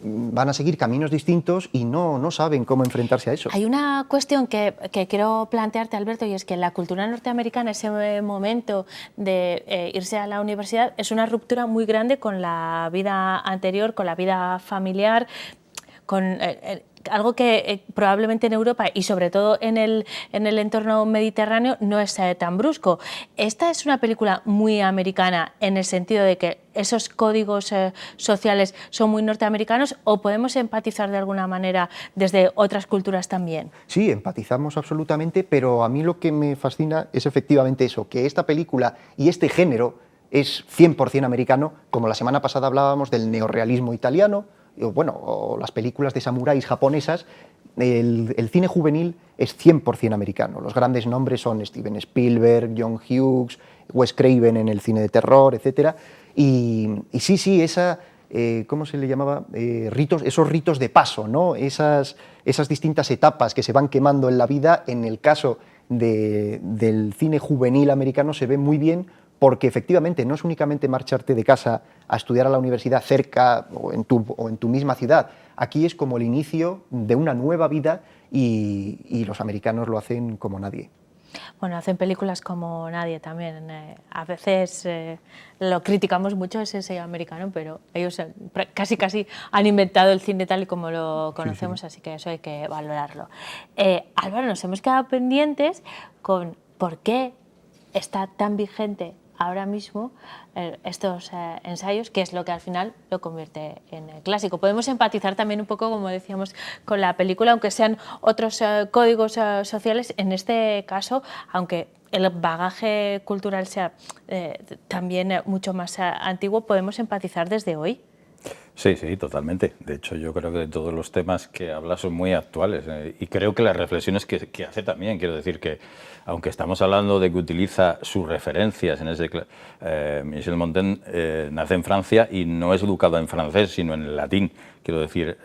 van a seguir caminos distintos y no saben cómo enfrentarse a eso. Hay una cuestión que quiero plantearte, Alberto, y es que la cultura norteamericana, ese momento de irse a la universidad, es una ruptura muy grande con la vida anterior, con la vida familiar, con algo que probablemente en Europa y sobre todo en el entorno mediterráneo no es tan brusco. Esta es una película muy americana en el sentido de que esos códigos sociales son muy norteamericanos, ¿o podemos empatizar de alguna manera desde otras culturas también? Sí, empatizamos absolutamente, pero a mí lo que me fascina es efectivamente eso, que esta película y este género es 100% americano, como la semana pasada hablábamos del neorrealismo italiano, o las películas de samuráis japonesas. El cine juvenil es 100% americano. Los grandes nombres son Steven Spielberg, John Hughes, Wes Craven en el cine de terror, etc. Y sí, esa, ¿cómo se le llamaba? Esos ritos de paso, ¿no? Esas distintas etapas que se van quemando en la vida, en el caso del cine juvenil americano se ve muy bien, porque efectivamente no es únicamente marcharte de casa a estudiar a la universidad cerca o en tu misma ciudad. Aquí es como el inicio de una nueva vida y los americanos lo hacen como nadie. Bueno, hacen películas como nadie también. A veces lo criticamos mucho ese sello americano, pero ellos casi han inventado el cine tal y como lo conocemos, sí. Así que eso hay que valorarlo. Álvaro, nos hemos quedado pendientes con por qué está tan vigente ahora mismo estos ensayos, que es lo que al final lo convierte en clásico. Podemos empatizar también un poco, como decíamos, con la película, aunque sean otros códigos sociales. En este caso, aunque el bagaje cultural sea también mucho más antiguo, podemos empatizar desde hoy. Sí, sí, totalmente. De hecho, yo creo que todos los temas que habla son muy actuales y creo que las reflexiones que hace también, quiero decir que, aunque estamos hablando de que utiliza sus referencias, Michel Montaigne nace en Francia y no es educado en francés, sino en latín. Quiero decir,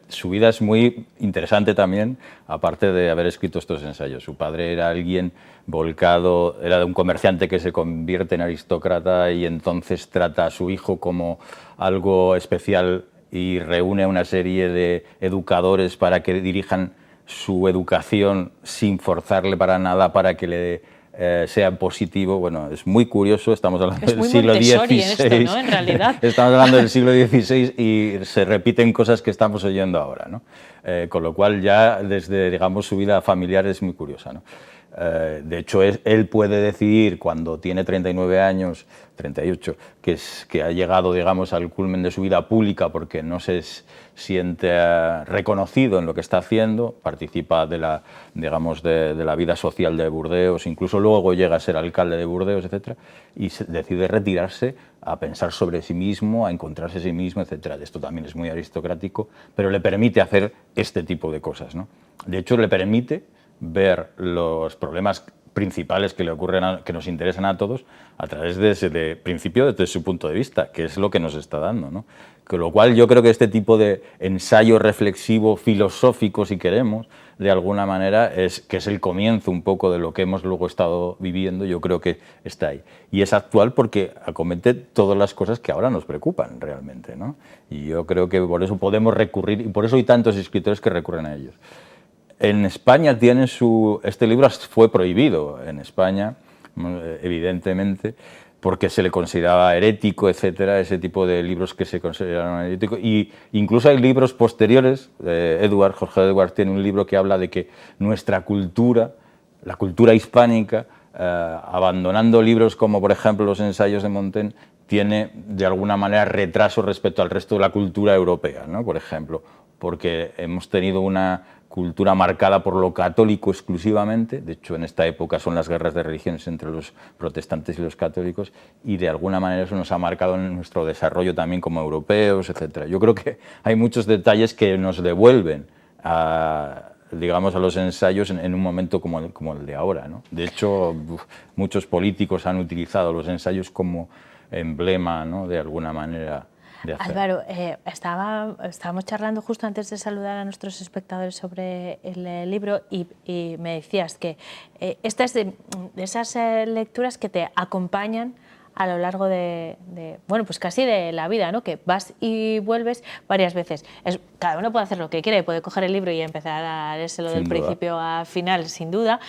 su vida es muy interesante también, aparte de haber escrito estos ensayos. Su padre era alguien volcado, era un comerciante que se convierte en aristócrata y entonces trata a su hijo como algo especial y reúne a una serie de educadores para que dirijan su educación sin forzarle para nada, para que le sea positivo. Bueno, es muy curioso, estamos hablando del siglo XVI. Esto, ¿no? En realidad. Estamos hablando del siglo XVI y se repiten cosas que estamos oyendo ahora, ¿no? Con lo cual ya desde, digamos, su vida familiar es muy curiosa, ¿no? De hecho, él puede decidir cuando tiene 39 años, 38, que ha llegado, digamos, al culmen de su vida pública porque no se siente reconocido en lo que está haciendo, participa de la, digamos, de la vida social de Burdeos, incluso luego llega a ser alcalde de Burdeos, etcétera, y decide retirarse a pensar sobre sí mismo, a encontrarse a sí mismo, etcétera. Esto también es muy aristocrático, pero le permite hacer este tipo de cosas, ¿no? De hecho, le permite ver los problemas principales que le ocurren, que nos interesan a todos, a través de ese principio, desde su punto de vista, que es lo que nos está dando, ¿no? Con lo cual yo creo que este tipo de ensayo reflexivo, filosófico, si queremos, de alguna manera, que es el comienzo un poco de lo que hemos luego estado viviendo, yo creo que está ahí. Y es actual porque acomete todas las cosas que ahora nos preocupan realmente, ¿no? Y yo creo que por eso podemos recurrir, y por eso hay tantos escritores que recurren a ellos. En España tiene este libro fue prohibido en España, evidentemente, porque se le consideraba herético, etcétera, ese tipo de libros que se consideraron heréticos. Y incluso hay libros posteriores, Jorge Edwards tiene un libro que habla de que nuestra cultura, la cultura hispánica, abandonando libros como, por ejemplo, los ensayos de Montaigne, tiene de alguna manera retraso respecto al resto de la cultura europea, ¿no? Por ejemplo, porque hemos tenido una cultura marcada por lo católico exclusivamente. De hecho, en esta época son las guerras de religiones entre los protestantes y los católicos, y de alguna manera eso nos ha marcado en nuestro desarrollo también como europeos, etcétera. Yo creo que hay muchos detalles que nos devuelven digamos, a los ensayos en un momento como el de ahora, ¿no? De hecho, muchos políticos han utilizado los ensayos como emblema, ¿no?, de alguna manera. Álvaro, estábamos charlando justo antes de saludar a nuestros espectadores sobre el libro y me decías que esta es de esas lecturas que te acompañan a lo largo bueno, pues casi de la vida, ¿no? Que vas y vuelves varias veces. Cada uno puede hacer lo que quiere, puede coger el libro y empezar a leérselo del principio a final, sin duda,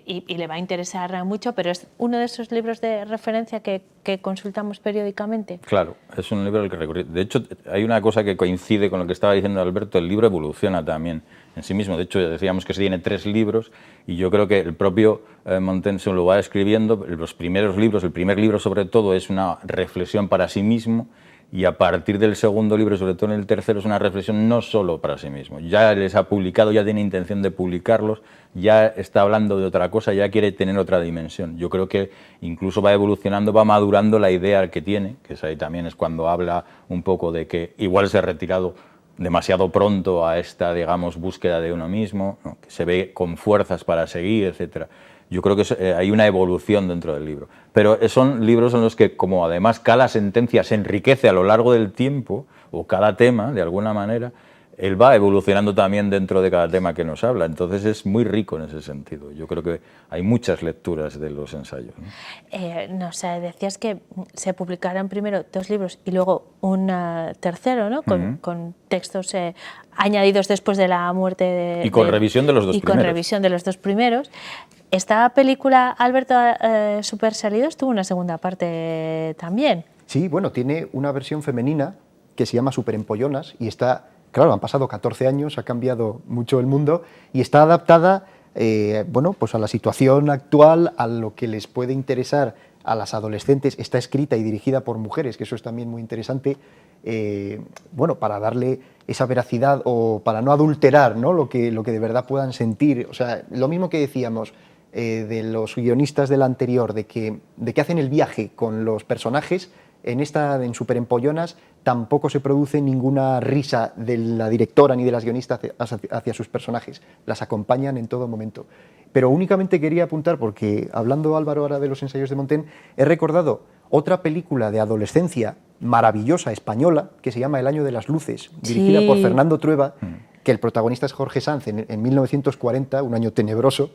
y le va a interesar mucho, pero es uno de esos libros de referencia que consultamos periódicamente. Claro, es un libro al que recurrir. De hecho, hay una cosa que coincide con lo que estaba diciendo Alberto: el libro evoluciona también en sí mismo. De hecho, decíamos que se tiene 3 libros y yo creo que el propio Montaigne se lo va escribiendo. Los primeros libros, el primer libro sobre todo, es una reflexión para sí mismo, y a partir del segundo libro, sobre todo en el tercero, es una reflexión no solo para sí mismo. Ya les ha publicado, ya tiene intención de publicarlos, ya está hablando de otra cosa, ya quiere tener otra dimensión. Yo creo que incluso va evolucionando, va madurando la idea que tiene, que ahí también es cuando habla un poco de que igual se ha retirado demasiado pronto a esta, digamos, búsqueda de uno mismo, ¿no?, que se ve con fuerzas para seguir, etcétera. Yo creo que hay una evolución dentro del libro. Pero son libros en los que, como además cada sentencia se enriquece a lo largo del tiempo, o cada tema, de alguna manera, él va evolucionando también dentro de cada tema que nos habla. Entonces es muy rico en ese sentido. Yo creo que hay muchas lecturas de los ensayos, ¿no? Nos decías que se publicaran primero 2 libros y luego un tercero, ¿no? Con textos añadidos después de la muerte y con revisión de los 2 primeros. Y con revisión de los 2 primeros. Esta película, Alberto, Super Salidos, tuvo una segunda parte también. Sí, bueno, tiene una versión femenina que se llama Super Empollonas y está, claro, han pasado 14 años, ha cambiado mucho el mundo y está adaptada, bueno, pues a la situación actual, a lo que les puede interesar a las adolescentes. Está escrita y dirigida por mujeres, que eso es también muy interesante, bueno, para darle esa veracidad o para no adulterar, ¿no?, lo que de verdad puedan sentir. O sea, lo mismo que decíamos de los guionistas del anterior, de que hacen el viaje con los personajes, en Super Empollonas tampoco se produce ninguna risa de la directora ni de las guionistas hacia sus personajes, las acompañan en todo momento. Pero únicamente quería apuntar, porque hablando Álvaro ahora de los ensayos de Montaigne, he recordado otra película de adolescencia maravillosa española que se llama El año de las luces, dirigida por Fernando Trueba, que el protagonista es Jorge Sanz en 1940, un año tenebroso,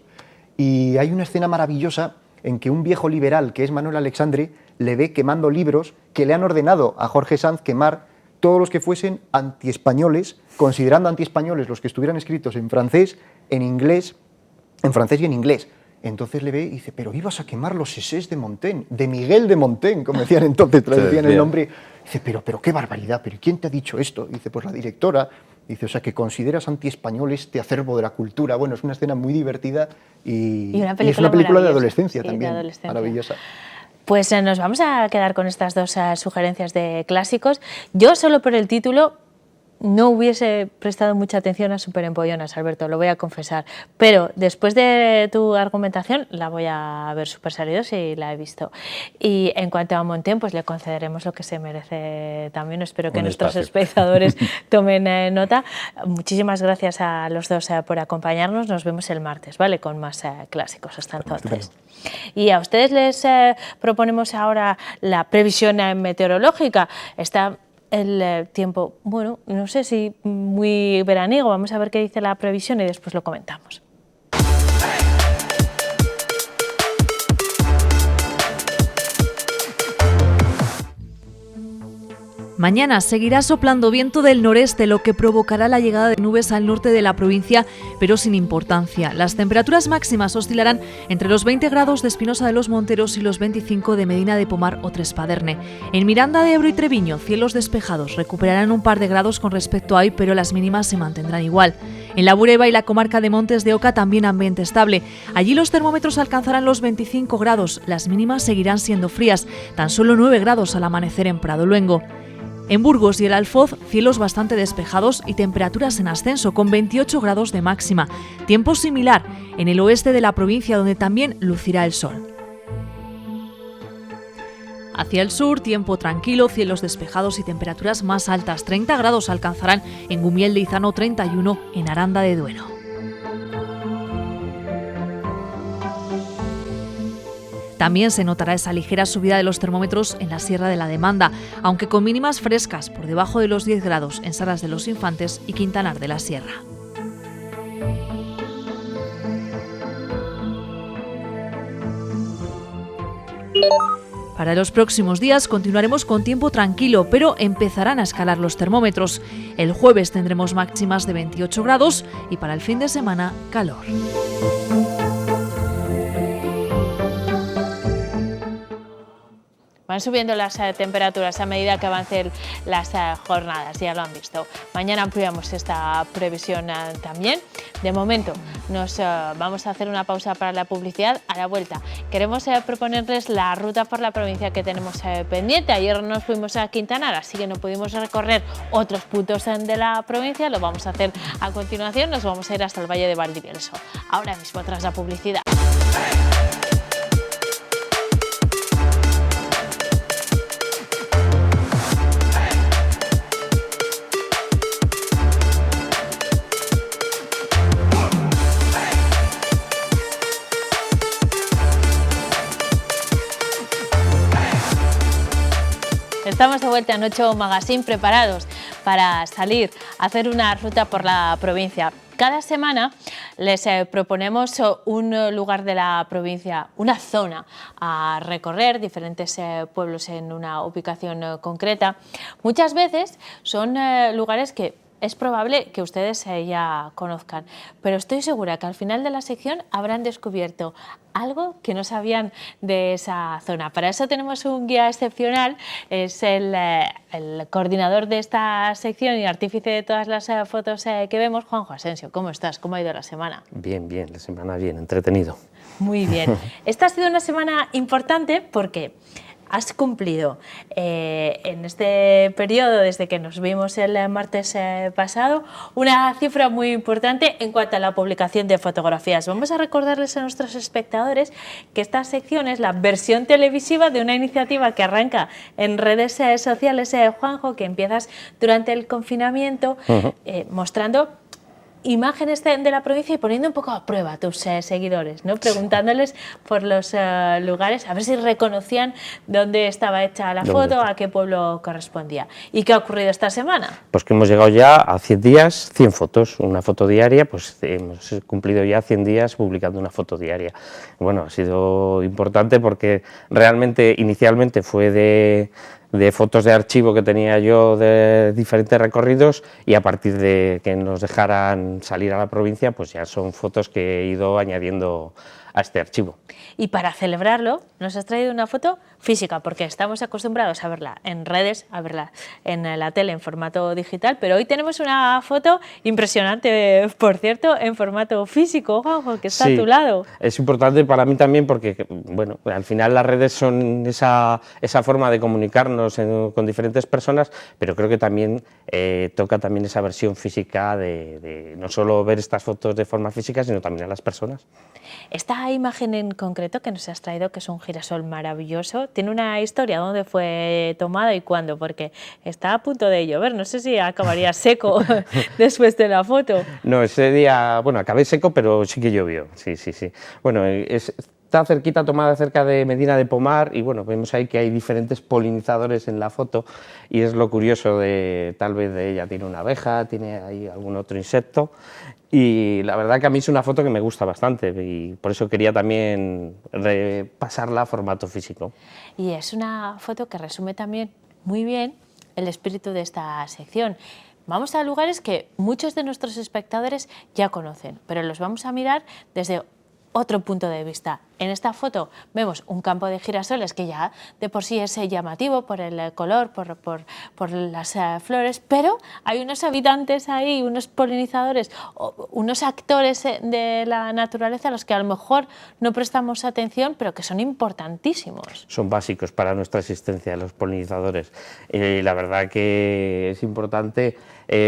y hay una escena maravillosa en que un viejo liberal, que es Manuel Alexandre, le ve quemando libros que le han ordenado a Jorge Sanz quemar todos los que fuesen antiespañoles, considerando antiespañoles los que estuvieran escritos en francés, en inglés, en francés y en inglés. Entonces le ve y dice, pero ibas a quemar los esés de Montaigne, de Miguel de Montaigne, como decían entonces, traducían el nombre. Dice, pero qué barbaridad, pero ¿quién te ha dicho esto? Dice, pues la directora. Dice, o sea, que consideras antiespañol este acervo de la cultura. Bueno, es una escena muy divertida y es una película de adolescencia también, maravillosa. Pues nos vamos a quedar con estas dos sugerencias de clásicos. Yo solo por el título no hubiese prestado mucha atención a Superempollonas, Alberto, lo voy a confesar, pero después de tu argumentación la voy a ver súper serios y la he visto. Y en cuanto a Montaigne, pues le concederemos lo que se merece también. Espero que nuestros espectadores tomen nota. Muchísimas gracias a los dos por acompañarnos. Nos vemos el martes, ¿vale? Con más clásicos. Hasta entonces. Y a ustedes les proponemos ahora la previsión meteorológica. Está el tiempo, bueno, no sé si muy veraniego. Vamos a ver qué dice la previsión y después lo comentamos. Mañana seguirá soplando viento del noreste, lo que provocará la llegada de nubes al norte de la provincia, pero sin importancia. Las temperaturas máximas oscilarán entre los 20 grados de Espinosa de los Monteros y los 25 de Medina de Pomar o Trespaderne. En Miranda de Ebro y Treviño, cielos despejados, recuperarán un par de grados con respecto a hoy, pero las mínimas se mantendrán igual. En la Bureba y la comarca de Montes de Oca también ambiente estable. Allí los termómetros alcanzarán los 25 grados, las mínimas seguirán siendo frías, tan solo 9 grados al amanecer en Prado Luengo. En Burgos y el Alfoz, cielos bastante despejados y temperaturas en ascenso, con 28 grados de máxima. Tiempo similar en el oeste de la provincia, donde también lucirá el sol. Hacia el sur, tiempo tranquilo, cielos despejados y temperaturas más altas. 30 grados alcanzarán en Gumiel de Izano, 31 en Aranda de Duero. También se notará esa ligera subida de los termómetros en la Sierra de la Demanda, aunque con mínimas frescas por debajo de los 10 grados en Saras de los Infantes y Quintanar de la Sierra. Para los próximos días continuaremos con tiempo tranquilo, pero empezarán a escalar los termómetros. El jueves tendremos máximas de 28 grados y para el fin de semana, calor. Van subiendo las temperaturas a medida que avancen las jornadas, ya lo han visto. Mañana ampliamos esta previsión también. De momento nos vamos a hacer una pausa para la publicidad. A la vuelta queremos proponerles la ruta por la provincia que tenemos pendiente. Ayer nos fuimos a Quintanar, así que no pudimos recorrer otros puntos de la provincia. Lo vamos a hacer a continuación. Nos vamos a ir hasta el Valle de Valdivielso. Ahora mismo tras la publicidad. Estamos de vuelta en 8 Magazine, preparados para salir a hacer una ruta por la provincia. Cada semana les proponemos un lugar de la provincia, una zona a recorrer, diferentes pueblos en una ubicación concreta. Muchas veces son lugares que es probable que ustedes ya conozcan, pero estoy segura que al final de la sección habrán descubierto algo que no sabían de esa zona. Para eso tenemos un guía excepcional, es el coordinador de esta sección y artífice de todas las fotos que vemos, Juanjo Asensio. ¿Cómo estás? ¿Cómo ha ido la semana? Bien, la semana bien, entretenido. Muy bien. Esta ha sido una semana importante porque has cumplido en este periodo, desde que nos vimos el martes pasado, una cifra muy importante en cuanto a la publicación de fotografías. Vamos a recordarles a nuestros espectadores que esta sección es la versión televisiva de una iniciativa que arranca en redes sociales, Juanjo, que empiezas durante el confinamiento mostrando imágenes de la provincia y poniendo un poco a prueba a tus seguidores, ¿no? Preguntándoles por los lugares, a ver si reconocían dónde estaba hecha la foto, a qué pueblo correspondía. ¿Y qué ha ocurrido esta semana? Pues que hemos llegado ya a 100 días, 100 fotos, una foto diaria, pues hemos cumplido ya 100 días publicando una foto diaria. Bueno, ha sido importante porque realmente inicialmente fue de fotos de archivo que tenía yo de diferentes recorridos, y a partir de que nos dejaran salir a la provincia, pues ya son fotos que he ido añadiendo a este archivo. Y para celebrarlo nos has traído una foto física, porque estamos acostumbrados a verla en redes, a verla en la tele en formato digital, pero hoy tenemos una foto impresionante, por cierto, en formato físico, Juanjo, que está a tu lado. Es importante para mí también porque, bueno, al final las redes son esa forma de comunicarnos con diferentes personas, pero creo que también toca también esa versión física de no solo ver estas fotos de forma física, sino también a las personas. Esta imagen en concreto que nos has traído, que es un girasol maravilloso, tiene una historia. ¿Dónde fue tomada y cuándo? Porque está a punto de llover, no sé si acabaría seco después de la foto. No, ese día, bueno, acabé seco, pero sí que llovió, sí. Bueno, está cerquita, tomada cerca de Medina de Pomar, y bueno, vemos ahí que hay diferentes polinizadores en la foto, y es lo curioso tal vez de ella. Tiene una abeja, tiene ahí algún otro insecto, y la verdad que a mí es una foto que me gusta bastante, y por eso quería también repasarla a formato físico. Y es una foto que resume también muy bien el espíritu de esta sección. Vamos a lugares que muchos de nuestros espectadores ya conocen, pero los vamos a mirar desde otro punto de vista. En esta foto vemos un campo de girasoles que ya de por sí es llamativo por el color, por las flores, pero hay unos habitantes ahí, unos polinizadores, unos actores de la naturaleza a los que a lo mejor no prestamos atención, pero que son importantísimos. Son básicos para nuestra existencia, los polinizadores. La verdad que es importante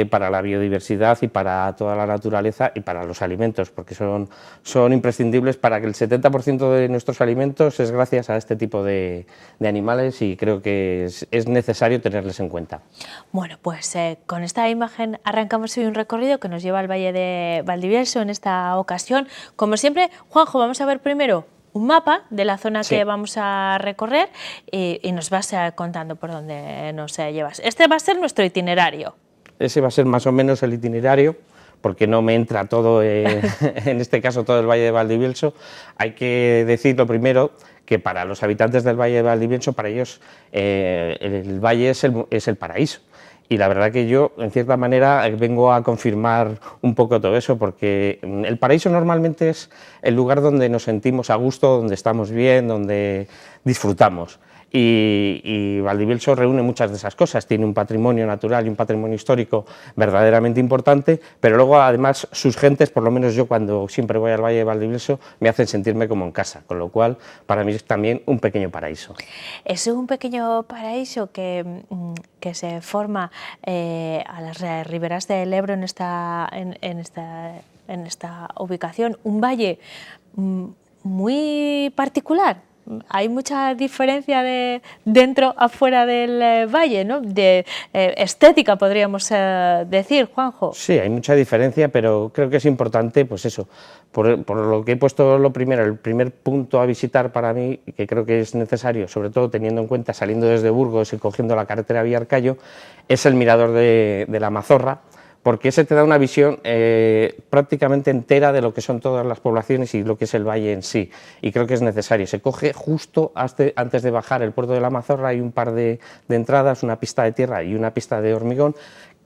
para la biodiversidad y para toda la naturaleza y para los alimentos, porque son imprescindibles para que el 70% de nuestros alimentos es gracias a este tipo de animales, y creo que es necesario tenerles en cuenta. Bueno, pues con esta imagen arrancamos hoy un recorrido que nos lleva al Valle de Valdivielso en esta ocasión. Como siempre, Juanjo, vamos a ver primero un mapa de la zona que vamos a recorrer y nos vas contando por dónde nos llevas. Este va a ser nuestro itinerario. Ese va a ser más o menos el itinerario, porque no me entra todo, en este caso todo el Valle de Valdivielso. Hay que decir lo primero, que para los habitantes del Valle de Valdivielso, para ellos el valle es el paraíso. Y la verdad que yo, en cierta manera, vengo a confirmar un poco todo eso, porque el paraíso normalmente es el lugar donde nos sentimos a gusto, donde estamos bien, donde disfrutamos. Y Valdivielso reúne muchas de esas cosas. Tiene un patrimonio natural y un patrimonio histórico verdaderamente importante, pero luego además sus gentes, por lo menos yo cuando siempre voy al Valle de Valdivielso, me hacen sentirme como en casa, con lo cual para mí es también un pequeño paraíso. Es un pequeño paraíso que se forma a las riberas del Ebro en esta ubicación, un valle muy particular. Hay mucha diferencia de dentro a fuera del valle, ¿no? De estética, podríamos decir, Juanjo. Sí, hay mucha diferencia, pero creo que es importante, pues eso, por lo que he puesto lo primero, el primer punto a visitar para mí, que creo que es necesario, sobre todo teniendo en cuenta, saliendo desde Burgos y cogiendo la carretera Villarcayo, es el mirador de la Mazorra, porque ese te da una visión prácticamente entera de lo que son todas las poblaciones y lo que es el valle en sí, y creo que es necesario. Se coge justo antes de bajar el puerto de la Mazorra, hay un par de entradas, una pista de tierra y una pista de hormigón,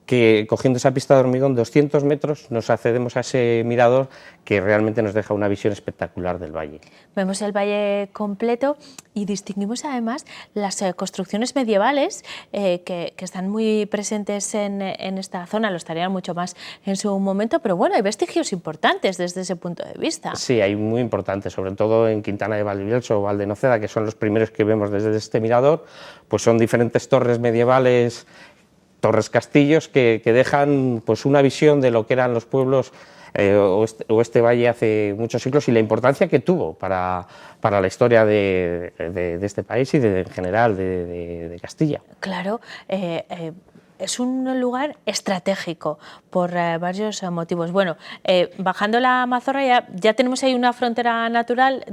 que cogiendo esa pista de hormigón 200 metros nos accedemos a ese mirador que realmente nos deja una visión espectacular del valle. Vemos el valle completo y distinguimos además las construcciones medievales que están muy presentes en esta zona, lo estarían mucho más en su momento, pero bueno, hay vestigios importantes desde ese punto de vista. Sí, hay muy importantes, sobre todo en Quintana de Valdivielso o Valdenoceda, que son los primeros que vemos desde este mirador, pues son diferentes torres medievales, torres castillos que dejan pues una visión de lo que eran los pueblos o este valle hace muchos siglos y la importancia que tuvo para la historia de este país y en general de Castilla. Claro, es un lugar estratégico por varios motivos. Bueno, bajando la Mazorra ya tenemos ahí una frontera natural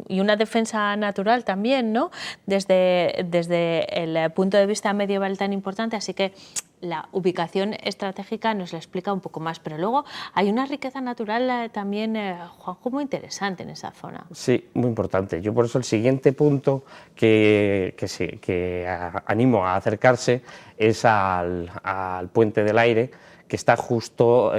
y una defensa natural también, ¿no? Desde el punto de vista medieval tan importante, así que la ubicación estratégica nos la explica un poco más, pero luego hay una riqueza natural también, Juanjo, muy interesante en esa zona. Sí, muy importante. Yo por eso el siguiente punto que animo a acercarse es al Puente del Aire, que está justo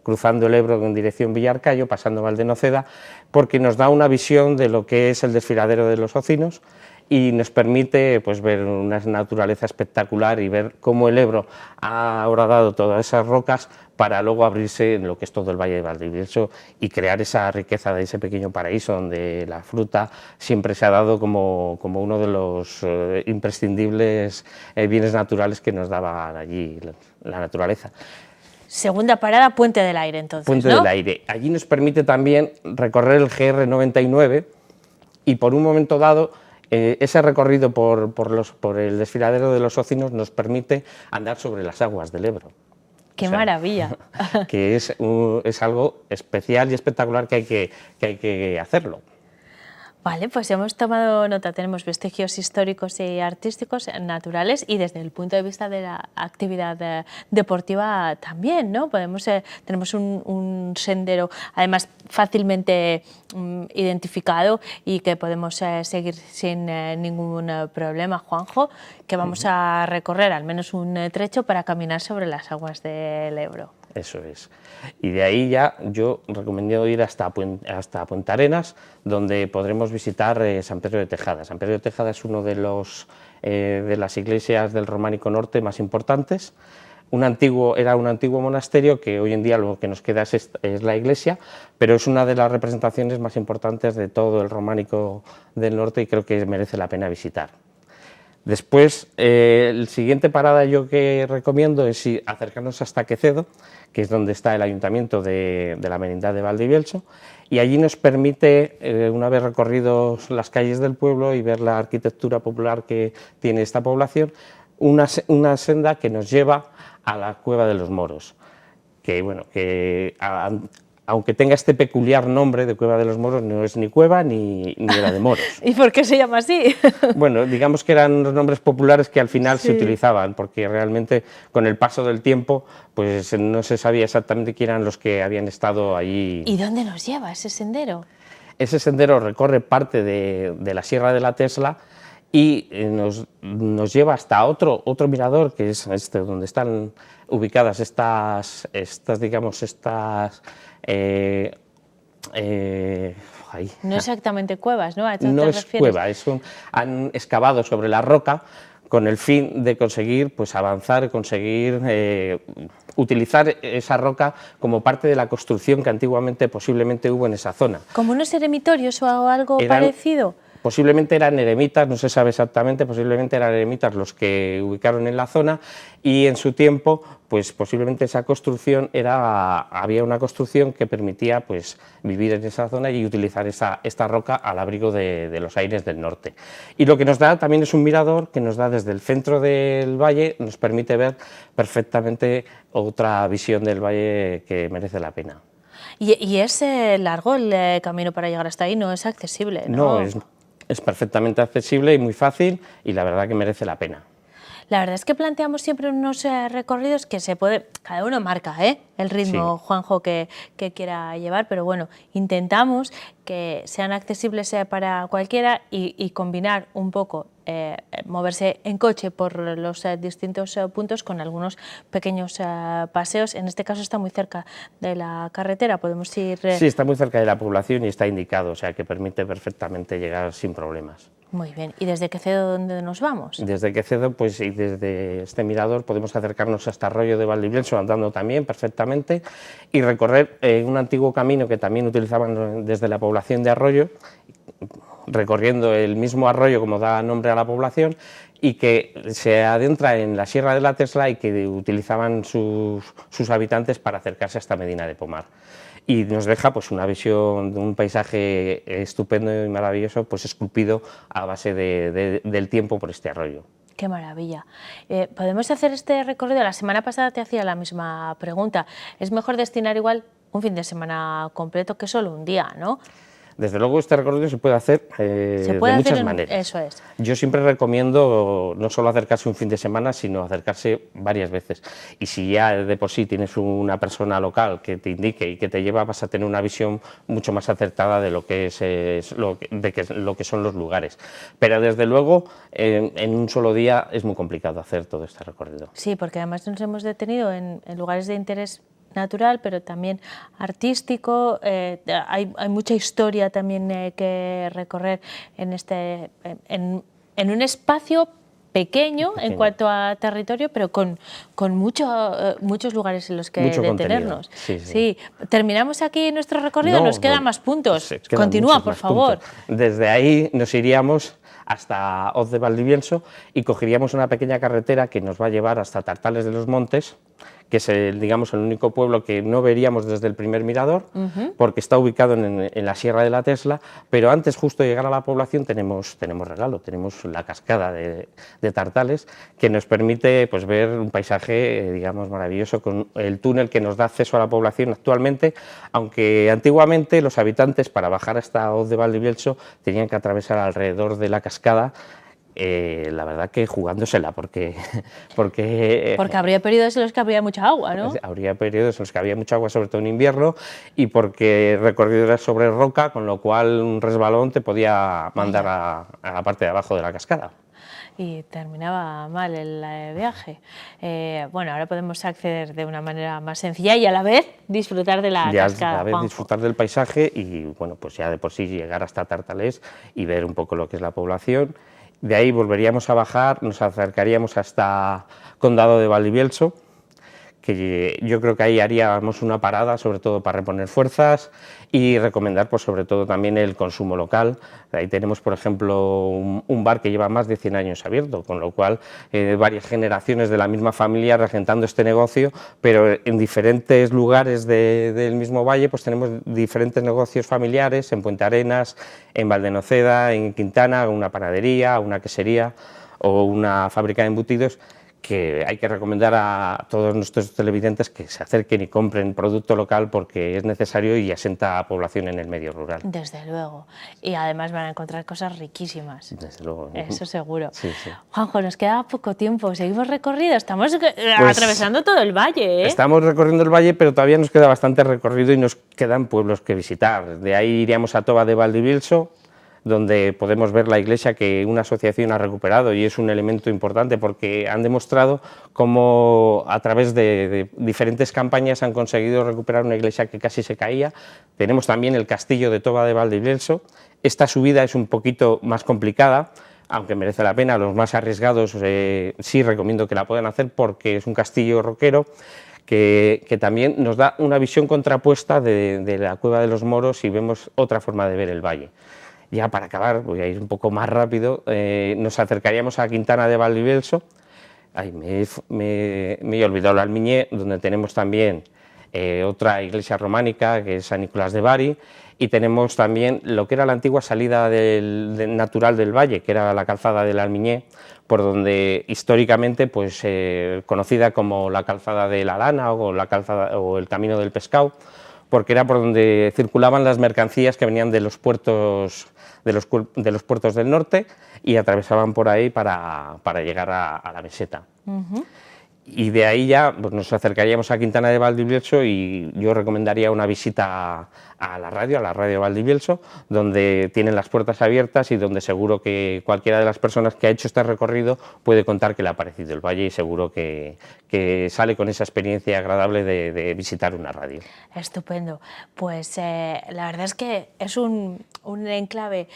cruzando el Ebro en dirección Villarcayo, pasando Valdenoceda, porque nos da una visión de lo que es el desfiladero de los Ocinos, y nos permite pues, ver una naturaleza espectacular y ver cómo el Ebro ha horadado todas esas rocas para luego abrirse en lo que es todo el Valle de Valdivielso y crear esa riqueza de ese pequeño paraíso donde la fruta siempre se ha dado como uno de los imprescindibles bienes naturales que nos daba allí la naturaleza. Segunda parada, Puente del Aire, entonces, Puente ¿no? del Aire. Allí nos permite también recorrer el GR99 y por un momento dado ese recorrido por el desfiladero de los Ocinos nos permite andar sobre las aguas del Ebro. ¡Qué maravilla! Que es algo especial y espectacular que hay que hacerlo. Vale, pues hemos tomado nota, tenemos vestigios históricos y artísticos, naturales y desde el punto de vista de la actividad deportiva también, ¿no? Tenemos un sendero, además fácilmente identificado y que podemos seguir sin ningún problema, Juanjo, que vamos a recorrer al menos un trecho para caminar sobre las aguas del Ebro. Eso es. Y de ahí ya yo recomiendo ir hasta Punta Arenas, donde podremos visitar San Pedro de Tejada. San Pedro de Tejada es uno de las iglesias del Románico Norte más importantes. Era un antiguo monasterio que hoy en día lo que nos queda es la iglesia, pero es una de las representaciones más importantes de todo el Románico del Norte y creo que merece la pena visitar. Después, el siguiente parada yo que recomiendo es acercarnos hasta Quecedo, que es donde está el ayuntamiento de la Merindad de Valdivielso, y allí nos permite, una vez recorridos las calles del pueblo y ver la arquitectura popular que tiene esta población, una senda que nos lleva a la Cueva de los Moros, que bueno, aunque tenga este peculiar nombre de Cueva de los Moros, no es ni cueva ni era de moros. ¿Y por qué se llama así? Bueno, digamos que eran los nombres populares que al final se utilizaban, porque realmente con el paso del tiempo pues no se sabía exactamente quién eran los que habían estado allí. ¿Y dónde nos lleva ese sendero? Ese sendero recorre parte de la Sierra de la Tesla y nos lleva hasta otro mirador, que es donde están ubicadas estas no exactamente cuevas, ¿no? No es cueva, han excavado sobre la roca con el fin de conseguir pues, avanzar, conseguir utilizar esa roca como parte de la construcción que antiguamente posiblemente hubo en esa zona. ¿Como unos eremitorios o algo parecido? Posiblemente eran eremitas, no se sabe exactamente, posiblemente eran eremitas los que ubicaron en la zona y en su tiempo, pues posiblemente esa construcción había una construcción que permitía pues vivir en esa zona y utilizar esta roca al abrigo de los aires del norte. Y lo que nos da también es un mirador que nos da desde el centro del valle, nos permite ver perfectamente otra visión del valle que merece la pena. Y es largo el camino para llegar hasta ahí, no es accesible, ¿no? No, es perfectamente accesible y muy fácil y la verdad que merece la pena. La verdad es que planteamos siempre unos recorridos que se puede, cada uno marca el ritmo, Sí. Juanjo, que quiera llevar, pero bueno, intentamos que sean accesibles para cualquiera y combinar un poco moverse en coche por los distintos puntos con algunos pequeños paseos. En este caso está muy cerca de la carretera, podemos ir... Sí, está muy cerca de la población y está indicado, o sea que permite perfectamente llegar sin problemas. Muy bien. ¿Y desde Quecedo dónde nos vamos? Desde Quecedo, pues, y desde este mirador podemos acercarnos hasta Arroyo de Valdivielso andando también perfectamente y recorrer un antiguo camino que también utilizaban desde la población de Arroyo, recorriendo el mismo arroyo como da nombre a la población y que se adentra en la Sierra de la Tesla y que utilizaban sus habitantes para acercarse hasta Medina de Pomar. Y nos deja pues una visión de un paisaje estupendo y maravilloso, pues esculpido a base del tiempo por este arroyo. Qué maravilla. ¿Podemos hacer este recorrido? La semana pasada te hacía la misma pregunta. ¿Es mejor destinar igual un fin de semana completo que solo un día, no? Desde luego este recorrido se puede hacer de muchas maneras. Eso es. Yo siempre recomiendo no solo acercarse un fin de semana, sino acercarse varias veces. Y si ya de por sí tienes una persona local que te indique y que te lleva, vas a tener una visión mucho más acertada de lo que lo que son los lugares. Pero desde luego en un solo día es muy complicado hacer todo este recorrido. Sí, porque además nos hemos detenido en lugares de interés natural, pero también artístico. Hay mucha historia también que recorrer en un espacio pequeño en cuanto a territorio, pero con muchos lugares en los que detenernos. Sí. ¿Terminamos aquí nuestro recorrido? No, nos quedan más puntos. Quedan Continúa, por favor. Desde ahí nos iríamos hasta Hoz de Valdivielso y cogeríamos una pequeña carretera que nos va a llevar hasta Tartales de los Montes, que es digamos, el único pueblo que no veríamos desde el primer mirador, porque está ubicado en la Sierra de la Tesla, pero antes justo de llegar a la población tenemos regalo, tenemos la cascada de Tartales, que nos permite pues, ver un paisaje digamos, maravilloso, con el túnel que nos da acceso a la población actualmente, aunque antiguamente los habitantes para bajar hasta Hoz de Valdivielso tenían que atravesar alrededor de la cascada, la verdad que jugándosela, porque habría periodos en los que habría mucha agua, ¿no? Habría periodos en los que había mucha agua, sobre todo en invierno, y porque el recorrido era sobre roca, con lo cual un resbalón te podía mandar a la parte de abajo de la cascada. Y terminaba mal el viaje. Bueno, ahora podemos acceder de una manera más sencilla y a la vez disfrutar de la cascada. A la vez disfrutar del paisaje y, bueno, pues ya de por sí llegar hasta Tartales y ver un poco lo que es la población. De ahí volveríamos a bajar, nos acercaríamos hasta Condado de Valdivielso, que yo creo que ahí haríamos una parada, sobre todo para reponer fuerzas y recomendar, pues, sobre todo también el consumo local. Ahí tenemos, por ejemplo, un bar que lleva más de 100 años abierto, con lo cual varias generaciones de la misma familia regentando este negocio, pero en diferentes lugares del mismo valle pues tenemos diferentes negocios familiares, en Puente Arenas, en Valdenoceda, en Quintana, una panadería, una quesería o una fábrica de embutidos, que hay que recomendar a todos nuestros televidentes que se acerquen y compren producto local porque es necesario y asenta a población en el medio rural. Desde luego. Y además van a encontrar cosas riquísimas. Desde luego. Eso seguro. Sí, sí. Juanjo, nos queda poco tiempo. Seguimos recorrido. Estamos atravesando todo el valle, ¿eh? Estamos recorriendo el valle, pero todavía nos queda bastante recorrido y nos quedan pueblos que visitar. De ahí iríamos a Toba de Valdivielso, donde podemos ver la iglesia que una asociación ha recuperado y es un elemento importante porque han demostrado cómo a través de diferentes campañas han conseguido recuperar una iglesia que casi se caía. Tenemos también el castillo de Toba de Valdivielso. Esta subida es un poquito más complicada, aunque merece la pena. Los más arriesgados sí recomiendo que la puedan hacer porque es un castillo roquero que también nos da una visión contrapuesta de la Cueva de los Moros y vemos otra forma de ver el valle. Ya para acabar, voy a ir un poco más rápido, nos acercaríamos a Quintana de Valdivielso. Ay, me he olvidado el Almiñé, donde tenemos también otra iglesia románica, que es San Nicolás de Bari, y tenemos también lo que era la antigua salida natural del valle, que era la calzada del Almiñé, por donde históricamente, pues, conocida como la calzada de la Lana o el camino del pescado, porque era por donde circulaban las mercancías que venían de los puertos del norte y atravesaban por ahí para llegar a la meseta. Y de ahí ya pues, nos acercaríamos a Quintana de Valdivielso y yo recomendaría una visita a la radio Valdivielso, donde tienen las puertas abiertas y donde seguro que cualquiera de las personas que ha hecho este recorrido puede contar que le ha parecido el valle y seguro que sale con esa experiencia agradable de visitar una radio. Estupendo. Pues la verdad es que es un enclave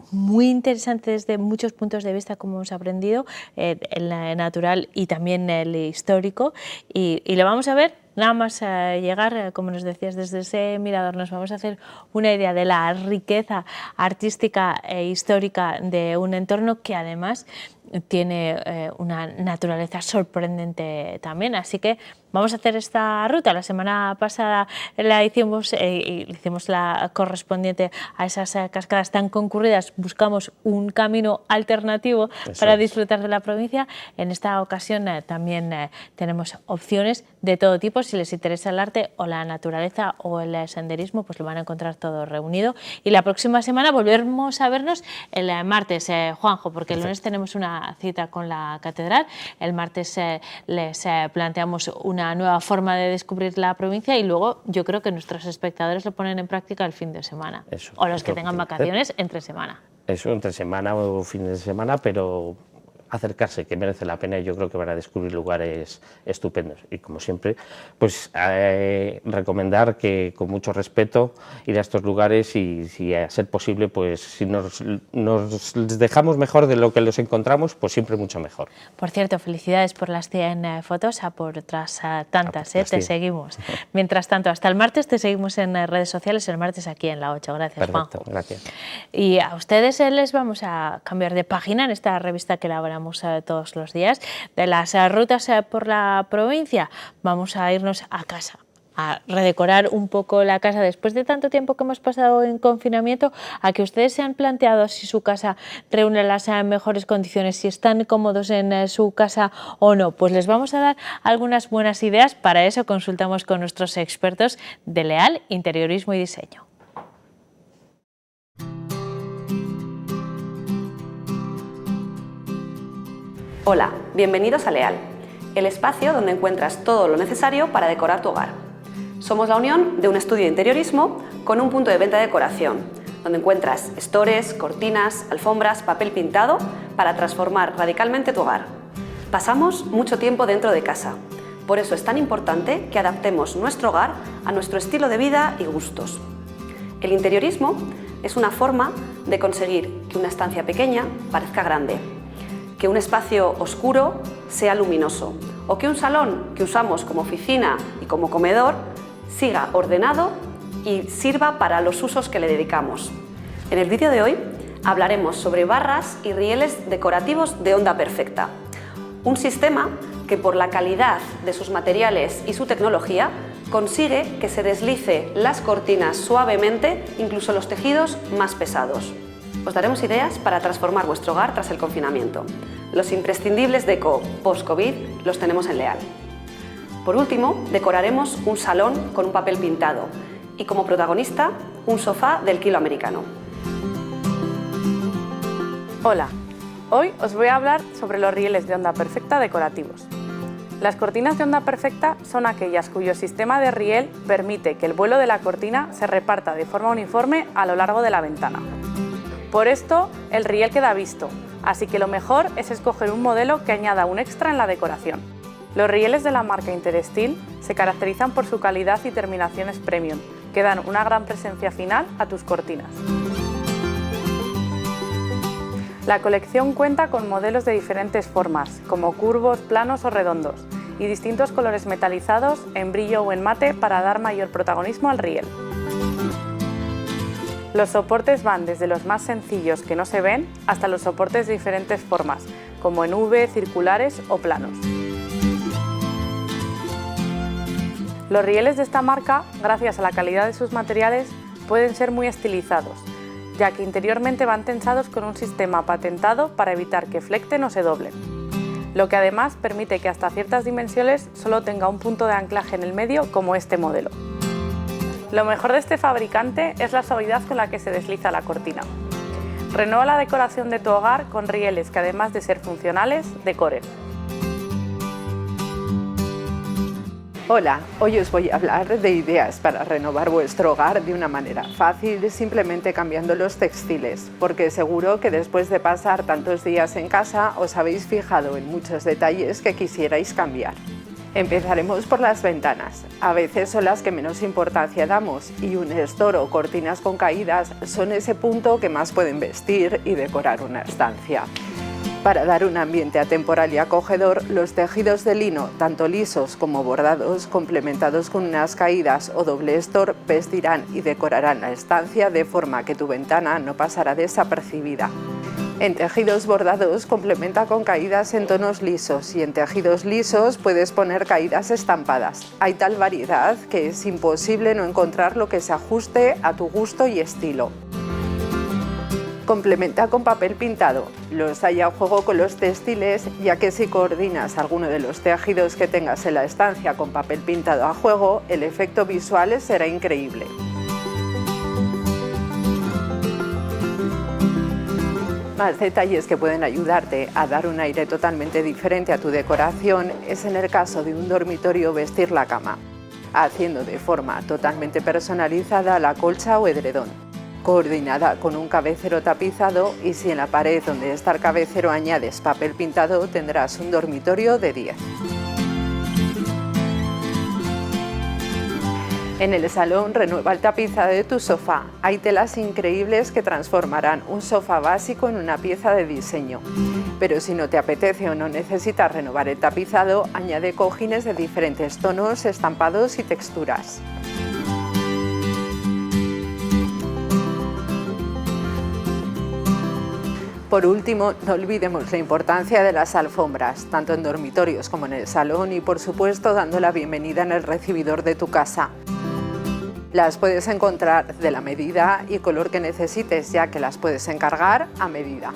muy interesante desde muchos puntos de vista, como hemos aprendido, el natural y también el histórico, y lo vamos a ver nada más llegar, como nos decías, desde ese mirador nos vamos a hacer una idea de la riqueza artística e histórica de un entorno que además tiene una naturaleza sorprendente también, así que vamos a hacer esta ruta. La semana pasada la hicimos la correspondiente a esas cascadas tan concurridas, buscamos un camino alternativo para disfrutar de la provincia. En esta ocasión también tenemos opciones de todo tipo. Si les interesa el arte o la naturaleza o el senderismo, pues lo van a encontrar todo reunido. Y la próxima semana volvemos a vernos el martes, Juanjo, porque el lunes tenemos una cita con la catedral. El martes les planteamos una nueva forma de descubrir la provincia y luego yo creo que nuestros espectadores lo ponen en práctica el fin de semana. Eso, o los que tengan vacaciones entre semana. Eso, entre semana o fin de semana, pero acercarse, que merece la pena, y yo creo que van a descubrir lugares estupendos. Y como siempre, pues recomendar que con mucho respeto ir a estos lugares y si a ser posible, pues si nos dejamos mejor de lo que los encontramos, pues siempre mucho mejor. Por cierto, felicidades por las 100 fotos, a por otras tantas, te seguimos. Mientras tanto, hasta el martes te seguimos en redes sociales, el martes aquí en La 8. Gracias, Perfecto, Juanjo. Gracias. Y a ustedes les vamos a cambiar de página en esta revista que elaboramos todos los días. De las rutas por la provincia, vamos a irnos a casa, a redecorar un poco la casa después de tanto tiempo que hemos pasado en confinamiento, a que ustedes se han planteado si su casa reúne las mejores condiciones, si están cómodos en su casa o no. Pues les vamos a dar algunas buenas ideas. Para eso consultamos con nuestros expertos de Leal Interiorismo y Diseño. Hola, bienvenidos a Leal, el espacio donde encuentras todo lo necesario para decorar tu hogar. Somos la unión de un estudio de interiorismo con un punto de venta de decoración, donde encuentras estores, cortinas, alfombras, papel pintado para transformar radicalmente tu hogar. Pasamos mucho tiempo dentro de casa, por eso es tan importante que adaptemos nuestro hogar a nuestro estilo de vida y gustos. El interiorismo es una forma de conseguir que una estancia pequeña parezca grande, que un espacio oscuro sea luminoso o que un salón que usamos como oficina y como comedor siga ordenado y sirva para los usos que le dedicamos. En el vídeo de hoy hablaremos sobre barras y rieles decorativos de onda perfecta, un sistema que por la calidad de sus materiales y su tecnología consigue que se deslice las cortinas suavemente, incluso los tejidos más pesados. Os daremos ideas para transformar vuestro hogar tras el confinamiento. Los imprescindibles deco post-COVID los tenemos en Leal. Por último, decoraremos un salón con un papel pintado y como protagonista, un sofá del kilo americano. Hola, hoy os voy a hablar sobre los rieles de onda perfecta decorativos. Las cortinas de onda perfecta son aquellas cuyo sistema de riel permite que el vuelo de la cortina se reparta de forma uniforme a lo largo de la ventana. Por esto, el riel queda visto, así que lo mejor es escoger un modelo que añada un extra en la decoración. Los rieles de la marca Intersteel se caracterizan por su calidad y terminaciones premium, que dan una gran presencia final a tus cortinas. La colección cuenta con modelos de diferentes formas, como curvos, planos o redondos, y distintos colores metalizados en brillo o en mate para dar mayor protagonismo al riel. Los soportes van desde los más sencillos que no se ven hasta los soportes de diferentes formas, como en V, circulares o planos. Los rieles de esta marca, gracias a la calidad de sus materiales, pueden ser muy estilizados, ya que interiormente van tensados con un sistema patentado para evitar que flecten o se doblen, lo que además permite que hasta ciertas dimensiones solo tenga un punto de anclaje en el medio como este modelo. Lo mejor de este fabricante es la suavidad con la que se desliza la cortina. Renueva la decoración de tu hogar con rieles que, además de ser funcionales, decoren. Hola, hoy os voy a hablar de ideas para renovar vuestro hogar de una manera fácil, simplemente cambiando los textiles, porque seguro que después de pasar tantos días en casa os habéis fijado en muchos detalles que quisierais cambiar. Empezaremos por las ventanas. A veces son las que menos importancia damos y un estor o cortinas con caídas son ese punto que más pueden vestir y decorar una estancia. Para dar un ambiente atemporal y acogedor, los tejidos de lino, tanto lisos como bordados, complementados con unas caídas o doble estor, vestirán y decorarán la estancia de forma que tu ventana no pasará desapercibida. En tejidos bordados complementa con caídas en tonos lisos y en tejidos lisos puedes poner caídas estampadas. Hay tal variedad que es imposible no encontrar lo que se ajuste a tu gusto y estilo. Complementa con papel pintado. Los hay a juego con los textiles, ya que si coordinas alguno de los tejidos que tengas en la estancia con papel pintado a juego, el efecto visual será increíble. Más detalles que pueden ayudarte a dar un aire totalmente diferente a tu decoración es en el caso de un dormitorio vestir la cama, haciendo de forma totalmente personalizada la colcha o edredón, coordinada con un cabecero tapizado, y si en la pared donde está el cabecero añades papel pintado tendrás un dormitorio de 10. En el salón renueva el tapizado de tu sofá. Hay telas increíbles que transformarán un sofá básico en una pieza de diseño. Pero si no te apetece o no necesitas renovar el tapizado, añade cojines de diferentes tonos, estampados y texturas. Por último, no olvidemos la importancia de las alfombras, tanto en dormitorios como en el salón, y por supuesto dando la bienvenida en el recibidor de tu casa. Las puedes encontrar de la medida y color que necesites, ya que las puedes encargar a medida.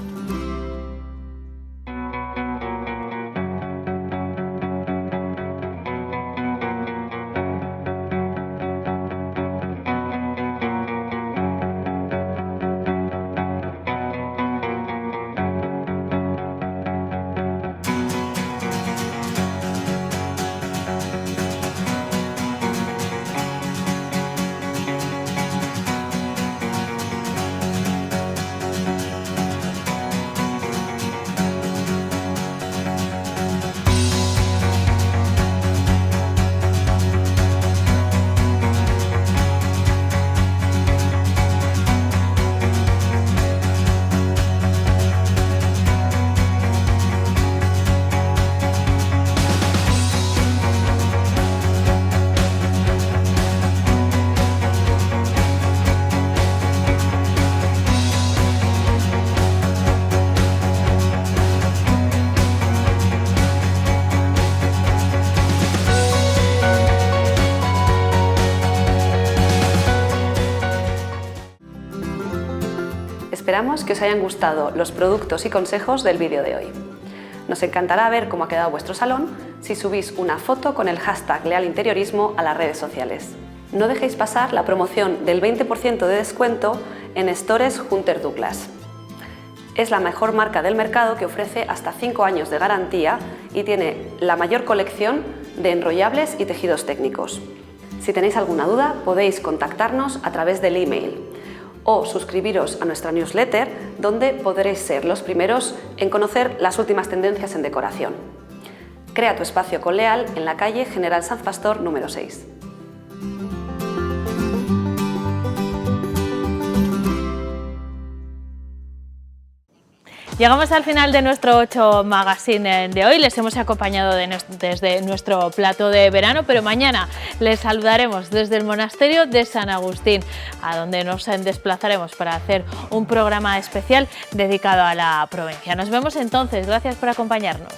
Esperamos que os hayan gustado los productos y consejos del vídeo de hoy. Nos encantará ver cómo ha quedado vuestro salón si subís una foto con el hashtag #LealInteriorismo a las redes sociales. No dejéis pasar la promoción del 20% de descuento en Stores Hunter Douglas. Es la mejor marca del mercado que ofrece hasta 5 años de garantía y tiene la mayor colección de enrollables y tejidos técnicos. Si tenéis alguna duda, podéis contactarnos a través del email o suscribiros a nuestra newsletter, donde podréis ser los primeros en conocer las últimas tendencias en decoración. Crea tu espacio con Leal en la calle General Sanz Pastor número 6. Llegamos al final de nuestro 8 Magazine de hoy. Les hemos acompañado desde nuestro plato de verano, pero mañana les saludaremos desde el monasterio de San Agustín, a donde nos desplazaremos para hacer un programa especial dedicado a la provincia. Nos vemos entonces. Gracias por acompañarnos.